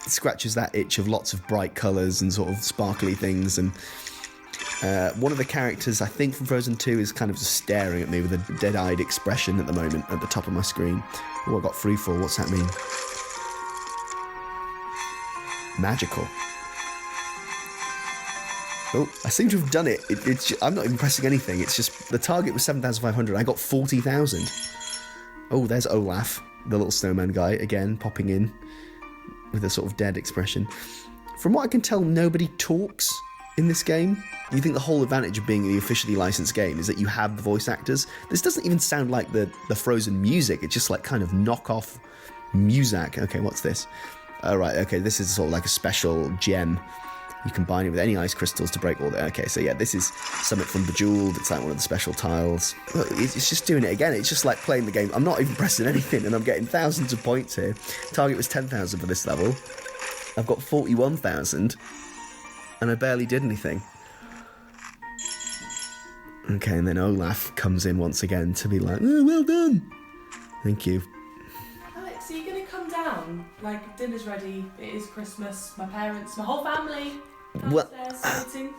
N: scratches that itch of lots of bright colours and sort of sparkly things, and one of the characters, I think, from Frozen 2 is kind of just staring at me with a dead-eyed expression at the moment at the top of my screen. Oh, I got Freefall. What's that mean? Magical. Oh, I seem to have done it. I'm not even pressing anything. It's just the target was 7,500. I got 40,000. Oh, there's Olaf, the little snowman guy, again, popping in with a sort of dead expression. From what I can tell, nobody talks in this game. You think the whole advantage of being the officially licensed game is that you have the voice actors? This doesn't even sound like the Frozen music. It's just like kind of knockoff music. Okay, what's this? Oh, right, okay, this is sort of like a special gem. You combine it with any ice crystals to break all the... Okay, so yeah, this is something from Bejeweled. It's like one of the special tiles. Look, it's just doing it again. It's just like playing the game. I'm not even pressing anything, and I'm getting thousands of points here. Target was 10,000 for this level. I've got 41,000. And I barely did anything. Okay, and then Olaf comes in once again to be like, oh, well done. Thank you.
R: Alex, are you going to come down? Like, dinner's ready, it is Christmas, my parents, my whole family.
N: Well,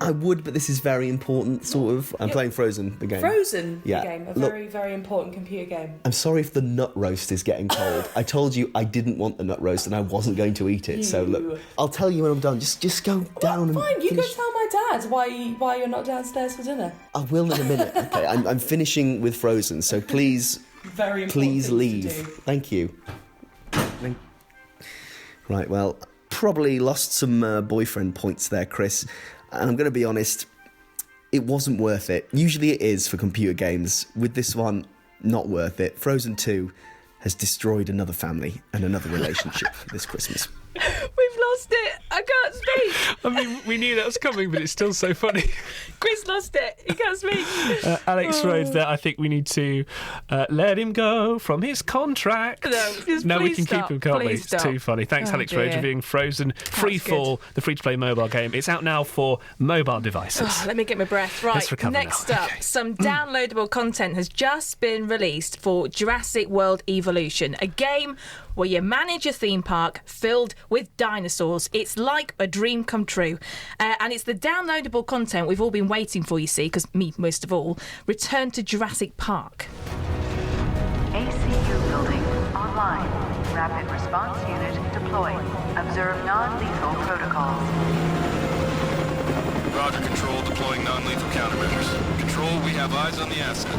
N: I would, but this is very important, sort of. I'm playing Frozen, the game.
R: Frozen,
N: yeah.
R: the game, a
N: Look,
R: very, very important computer game.
N: I'm sorry if the nut roast is getting cold. I told you I didn't want the nut roast and I wasn't going to eat it. So look, I'll tell you when I'm done. Just go down and
R: Fine, you
N: finish.
R: go tell my dad why you're not downstairs for dinner.
N: I will in a minute. Okay, I'm finishing with Frozen, so please,
R: Very important
N: please
R: things
N: leave.
R: to do.
N: Thank you. Right, well, probably lost some boyfriend points there, Chris. And I'm going to be honest, it wasn't worth it. Usually it is for computer games. With this one, not worth it. Frozen 2 has destroyed another family and another relationship this Christmas.
R: We've lost it.
L: I can't speak.
K: I mean, we knew that was coming, but it's still so funny.
L: Chris lost it. He can't speak.
K: Alex Rhodes there, I think we need to let him go from his contract.
L: No,
K: we can keep him, can't we? It's
L: Stop.
K: too funny. Thanks,
L: Oh,
K: Alex
L: dear.
K: Rhodes, reviewing Frozen Freefall, the free-to-play mobile game. It's out now for mobile devices.
L: Oh, let me get my breath. Right,
K: Let's recover
L: next
K: now.
L: up, some downloadable content has just been released for Jurassic World Evolution, a game where you manage a theme park filled with dinosaurs. It's like a dream come true. And it's the downloadable content we've all been waiting for, you see, because me most of all. Return to Jurassic Park.
S: ACU building online. Rapid response unit deployed. Observe non-lethal protocols.
T: Roger, Control. Deploying non-lethal countermeasures. Control, we have eyes on the asset.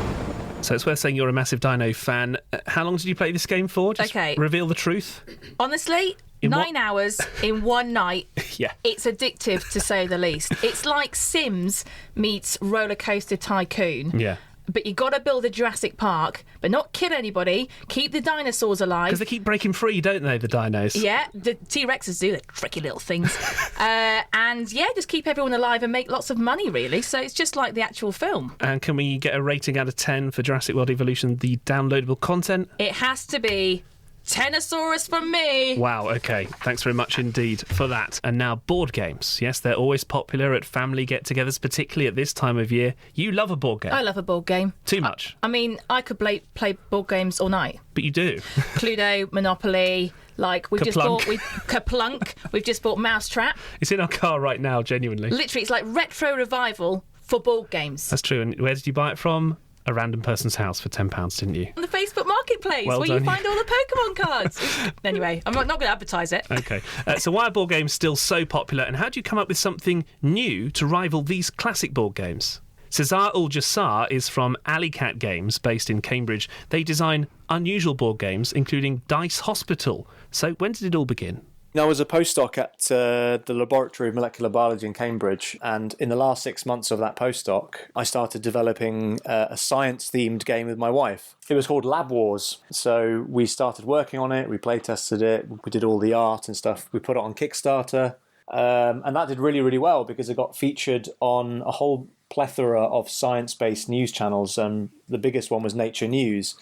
K: So it's worth saying you're a massive Dino fan. How long did you play this game for? Just
L: Okay.
K: reveal the truth.
L: Honestly,
K: In
L: 9 hours in one night.
K: Yeah.
L: It's addictive, to say the least. It's like Sims meets Roller Coaster Tycoon.
K: Yeah.
L: But you got to build a Jurassic Park, but not kill anybody, keep the dinosaurs alive.
K: Because they keep breaking free, don't they, the dinos?
L: Yeah, the T-Rexes do, they're tricky little things. And yeah, just keep everyone alive and make lots of money, really. So it's just like the actual film.
K: And can we get a rating out of 10 for Jurassic World Evolution, the downloadable content?
L: It has to be Tenosaurus from me.
K: Wow, okay. Thanks very much indeed for that. And now board games. Yes, they're always popular at family get-togethers, particularly at this time of year. You love a board game.
L: I love a board game.
K: Too much.
L: I mean, I could play board games all night.
K: But you do.
L: Cluedo, Monopoly, like we've just
K: Kaplunk.
L: bought Kaplunk. We've just bought Mousetrap.
K: It's in our car right now, genuinely.
L: Literally, it's like retro revival for board games.
K: That's true. And where did you buy it from? A random person's house for £10, didn't you?
L: On the Facebook Marketplace,
K: Well
L: where
K: done.
L: you find all the Pokemon cards. Anyway, I'm not going to advertise it.
K: Okay. So why are board games still so popular, and how do you come up with something new to rival these classic board games? Cesar Ul-Jassar is from Alley Cat Games, based in Cambridge. They design unusual board games, including Dice Hospital. So when did it all begin?
U: I was a postdoc at the Laboratory of Molecular Biology in Cambridge, and in the last 6 months of that postdoc, I started developing a science-themed game with my wife. It was called Lab Wars. So we started working on it, we play tested it, we did all the art and stuff. We put it on Kickstarter, and that did really, really well because it got featured on a whole plethora of science-based news channels. The biggest one was Nature News,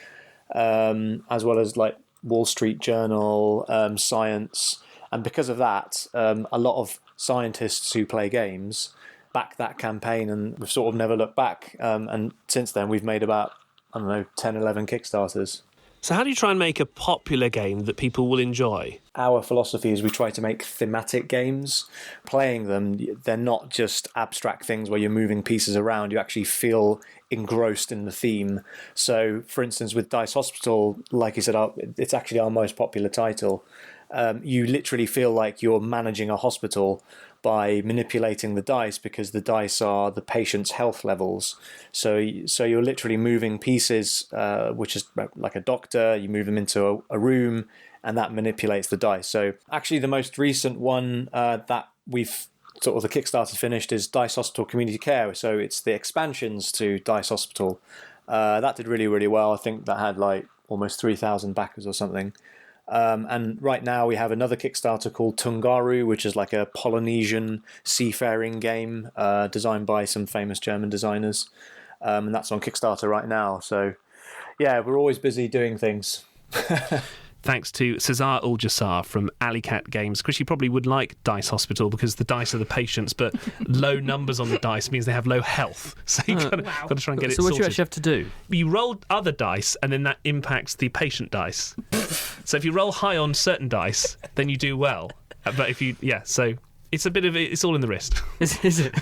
U: as well as like Wall Street Journal, Science. And because of that, a lot of scientists who play games back that campaign, and we've sort of never looked back. And since then, we've made about, 10, 11 Kickstarters.
K: So how do you try and make a popular game that people will enjoy?
U: Our philosophy is we try to make thematic games. Playing them, they're not just abstract things where you're moving pieces around. You actually feel engrossed in the theme. So, for instance, with Dice Hospital, like you said, it's actually our most popular title. You literally feel like you're managing a hospital by manipulating the dice, because the dice are the patient's health levels. So you're literally moving pieces, which is like a doctor. You move them into a room, and that manipulates the dice. So actually, the most recent one that we've sort of the Kickstarter finished is Dice Hospital Community Care. So it's the expansions to Dice Hospital. That did really, really well. I think that had like almost 3,000 backers or something. And right now we have another Kickstarter called Tungaru, which is like a Polynesian seafaring game designed by some famous German designers. And that's on Kickstarter right now. So, yeah, we're always busy doing things.
K: Thanks to Cesar Ul-Jassar from Alley Cat Games. Chris, you probably would like Dice Hospital because the dice are the patients, but low numbers on the dice means they have low health. So you've got to try and get it
D: So what do you
K: sorted.
D: actually have to do?
K: You roll other dice, and then that impacts the patient dice. So if you roll high on certain dice, then you do well. But if you, so it's a bit of it's all in the wrist.
D: Is it?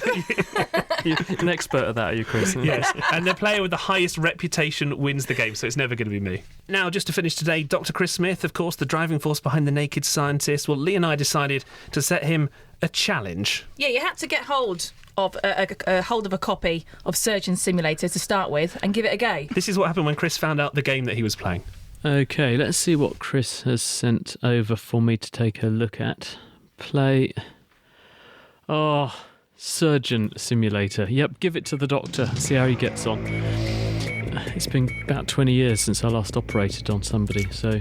D: You're an expert at that, are you, Chris?
K: Yes, and the player with the highest reputation wins the game, so it's never going to be me. Now, just to finish today, Dr. Chris Smith, of course, the driving force behind The Naked Scientist. Well, Lee and I decided to set him a challenge.
L: Yeah, you had to get hold of a copy of Surgeon Simulator to start with and give it a go.
K: This is what happened when Chris found out the game that he was playing.
D: Okay, let's see what Chris has sent over for me to take a look at. Play. Oh, Surgeon Simulator. Yep, give it to the doctor. See how he gets on. It's been about 20 years since I last operated on somebody, so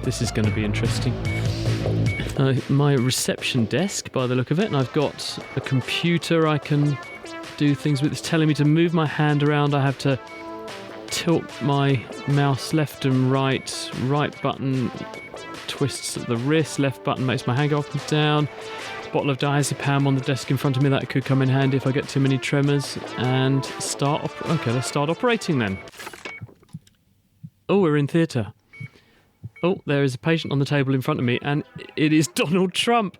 D: this is going to be interesting. my reception desk by the look of it, and I've got a computer I can do things with. It's telling me to move my hand around. I have to tilt my mouse left and right. Right button twists at the wrist, left button makes my hand go up and down. Bottle of diazepam on the desk in front of me, that could come in handy if I get too many tremors. And let's start operating then. Oh, we're in theatre. Oh, there is a patient on the table in front of me, and it is Donald Trump.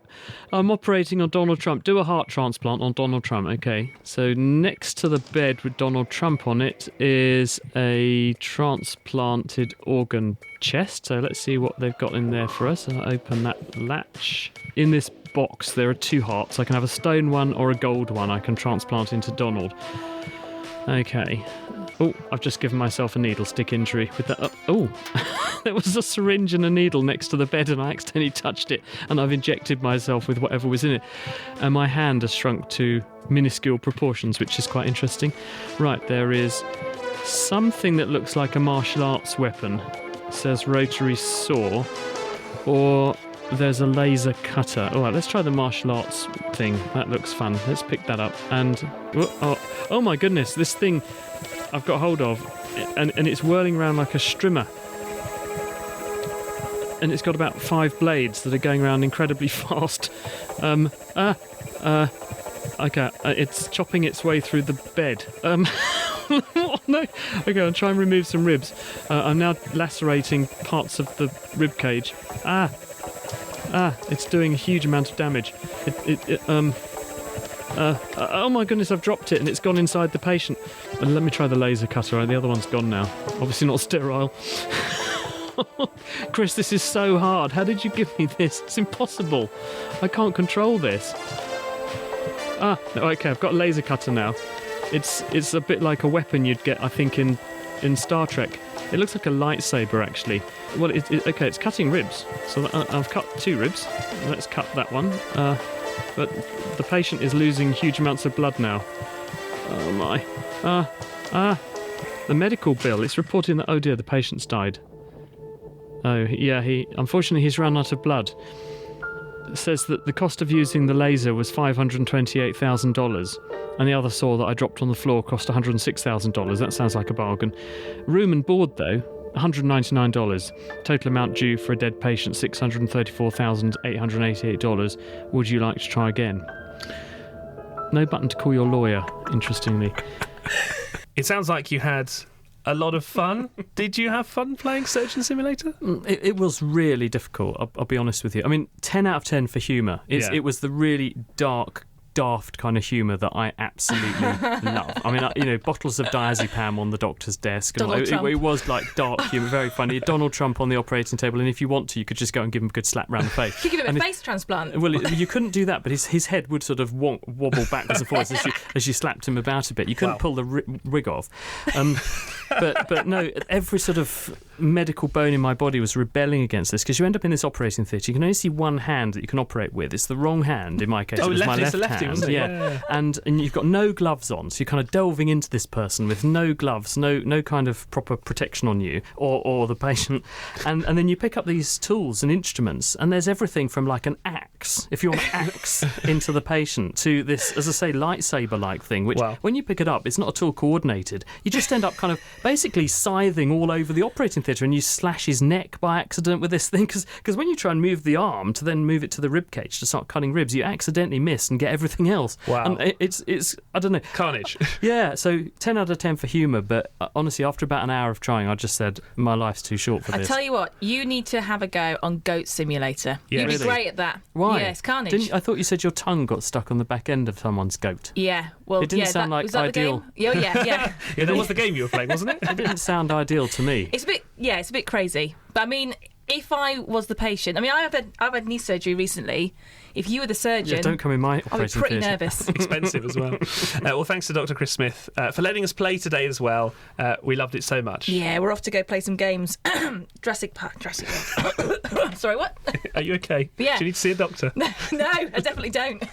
D: I'm operating on Donald Trump. Do a heart transplant on Donald Trump. Okay, so next to the bed with Donald Trump on it is a transplanted organ chest. So let's see what they've got in there for us. I'll open that latch. In this box, there are 2 hearts. I can have a stone one or a gold one. I can transplant into Donald. Okay. Oh, I've just given myself a needle stick injury with that. Oh, there was a syringe and a needle next to the bed and I accidentally touched it and I've injected myself with whatever was in it. And my hand has shrunk to minuscule proportions, which is quite interesting. Right, there is something that looks like a martial arts weapon. It says rotary saw, or there's a laser cutter. All right, let's try the martial arts thing. That looks fun. Let's pick that up. And oh my goodness, this thing I've got hold of, and it's whirling around like a strimmer. And it's got about 5 blades that are going around incredibly fast. Okay, it's chopping its way through the bed. Oh, no. Okay, I'll try and remove some ribs. I'm now lacerating parts of the rib cage. It's doing a huge amount of damage. Oh my goodness, I've dropped it and it's gone inside the patient. And let me try the laser cutter. The other one's gone now. Obviously not sterile. Chris, this is so hard. How did you give me this? It's impossible. I can't control this. No, okay, I've got a laser cutter now. It's a bit like a weapon you'd get, I think, in Star Trek. It looks like a lightsaber, actually. Well, okay, it's cutting ribs. So I've cut 2 ribs. Let's cut that one. But the patient is losing huge amounts of blood now. Oh my. The medical bill. It's reporting that, oh dear, the patient's died. Oh, yeah, unfortunately he's run out of blood. It says that the cost of using the laser was $528,000. And the other saw that I dropped on the floor cost $106,000. That sounds like a bargain. Room and board, though, $199. Total amount due for a dead patient, $634,888. Would you like to try again? No button to call your lawyer, interestingly.
K: It sounds like you had a lot of fun. Did you have fun playing Surgeon Simulator?
D: It was really difficult, I'll be honest with you. I mean, 10 out of 10 for humour. It was the really dark, daft kind of humour that I absolutely love. I mean, bottles of diazepam on the doctor's desk. And it was like dark humour, very funny. Donald Trump on the operating table, and if you want to, you could just go and give him a good slap round the face.
L: You could give him a face transplant.
D: Well, you couldn't do that, but his head would sort of wobble backwards and forwards as you slapped him about a bit. You couldn't pull the rig off. But no, every sort of medical bone in my body was rebelling against this, because you end up in this operating theatre. You can only see one hand that you can operate with. It's the wrong hand in my case. It was my left hand. Yeah. And you've got no gloves on, so you're kind of delving into this person with no gloves, no kind of proper protection on you or the patient, and then you pick up these tools and instruments, and there's everything from like an axe, if you want to axe into the patient, to this, as I say, lightsaber-like thing, which when you pick it up, it's not at all coordinated. You just end up kind of basically scything all over the operating theatre, and you slash his neck by accident with this thing, because when you try and move the arm to then move it to the rib cage to start cutting ribs, you accidentally miss and get everything else.
K: Wow.
D: And it's I don't know.
K: Carnage.
D: Yeah, so 10 out of 10 for humour, but honestly, after about an hour of trying, I just said, my life's too short for this.
L: I tell you what, you need to have a go on Goat Simulator.
D: Yeah.
L: You'd
D: Really?
L: be great at that.
D: Why?
L: Yeah, it's carnage.
D: I thought you said your tongue got stuck on the back end of someone's goat.
L: Yeah, well,
D: It didn't sound like
L: was that
D: ideal.
L: The game? Yeah.
K: Yeah, that was the game you were playing, wasn't it?
D: It didn't sound ideal to me.
L: It's a bit crazy. But I mean, if I was the patient, I mean, I've had knee surgery recently. If you were the surgeon,
D: Don't come in my
L: I'd be
D: operating
L: pretty
D: theatre.
L: nervous.
K: Expensive as well. Well, thanks to Dr. Chris Smith for letting us play today as well. We loved it so much.
L: Yeah, we're off to go play some games. Jurassic Park. Sorry, what?
K: Are you okay?
L: Yeah.
K: Do you need to see a doctor?
L: No, I definitely don't.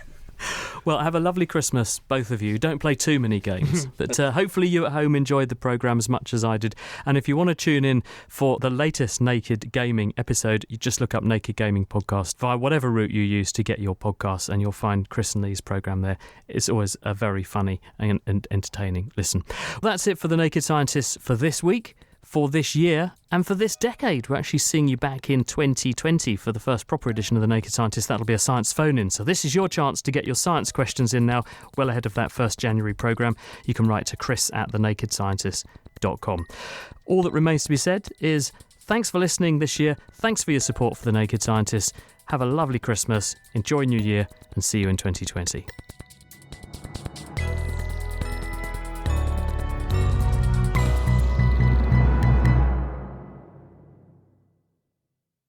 D: Well, have a lovely Christmas, both of you. Don't play too many games. But hopefully you at home enjoyed the programme as much as I did. And if you want to tune in for the latest Naked Gaming episode, you just look up Naked Gaming Podcast via whatever route you use to get your podcasts, and you'll find Chris and Lee's programme there. It's always a very funny and entertaining listen. That's it for The Naked Scientists for this week, for this year, and for this decade. We're actually seeing you back in 2020 for the first proper edition of The Naked Scientist. That'll be a science phone-in. So this is your chance to get your science questions in now, well ahead of that 1st January programme. You can write to chris@thenakedscientist.com. All that remains to be said is thanks for listening this year. Thanks for your support for The Naked Scientist. Have a lovely Christmas, enjoy New Year, and see you in 2020.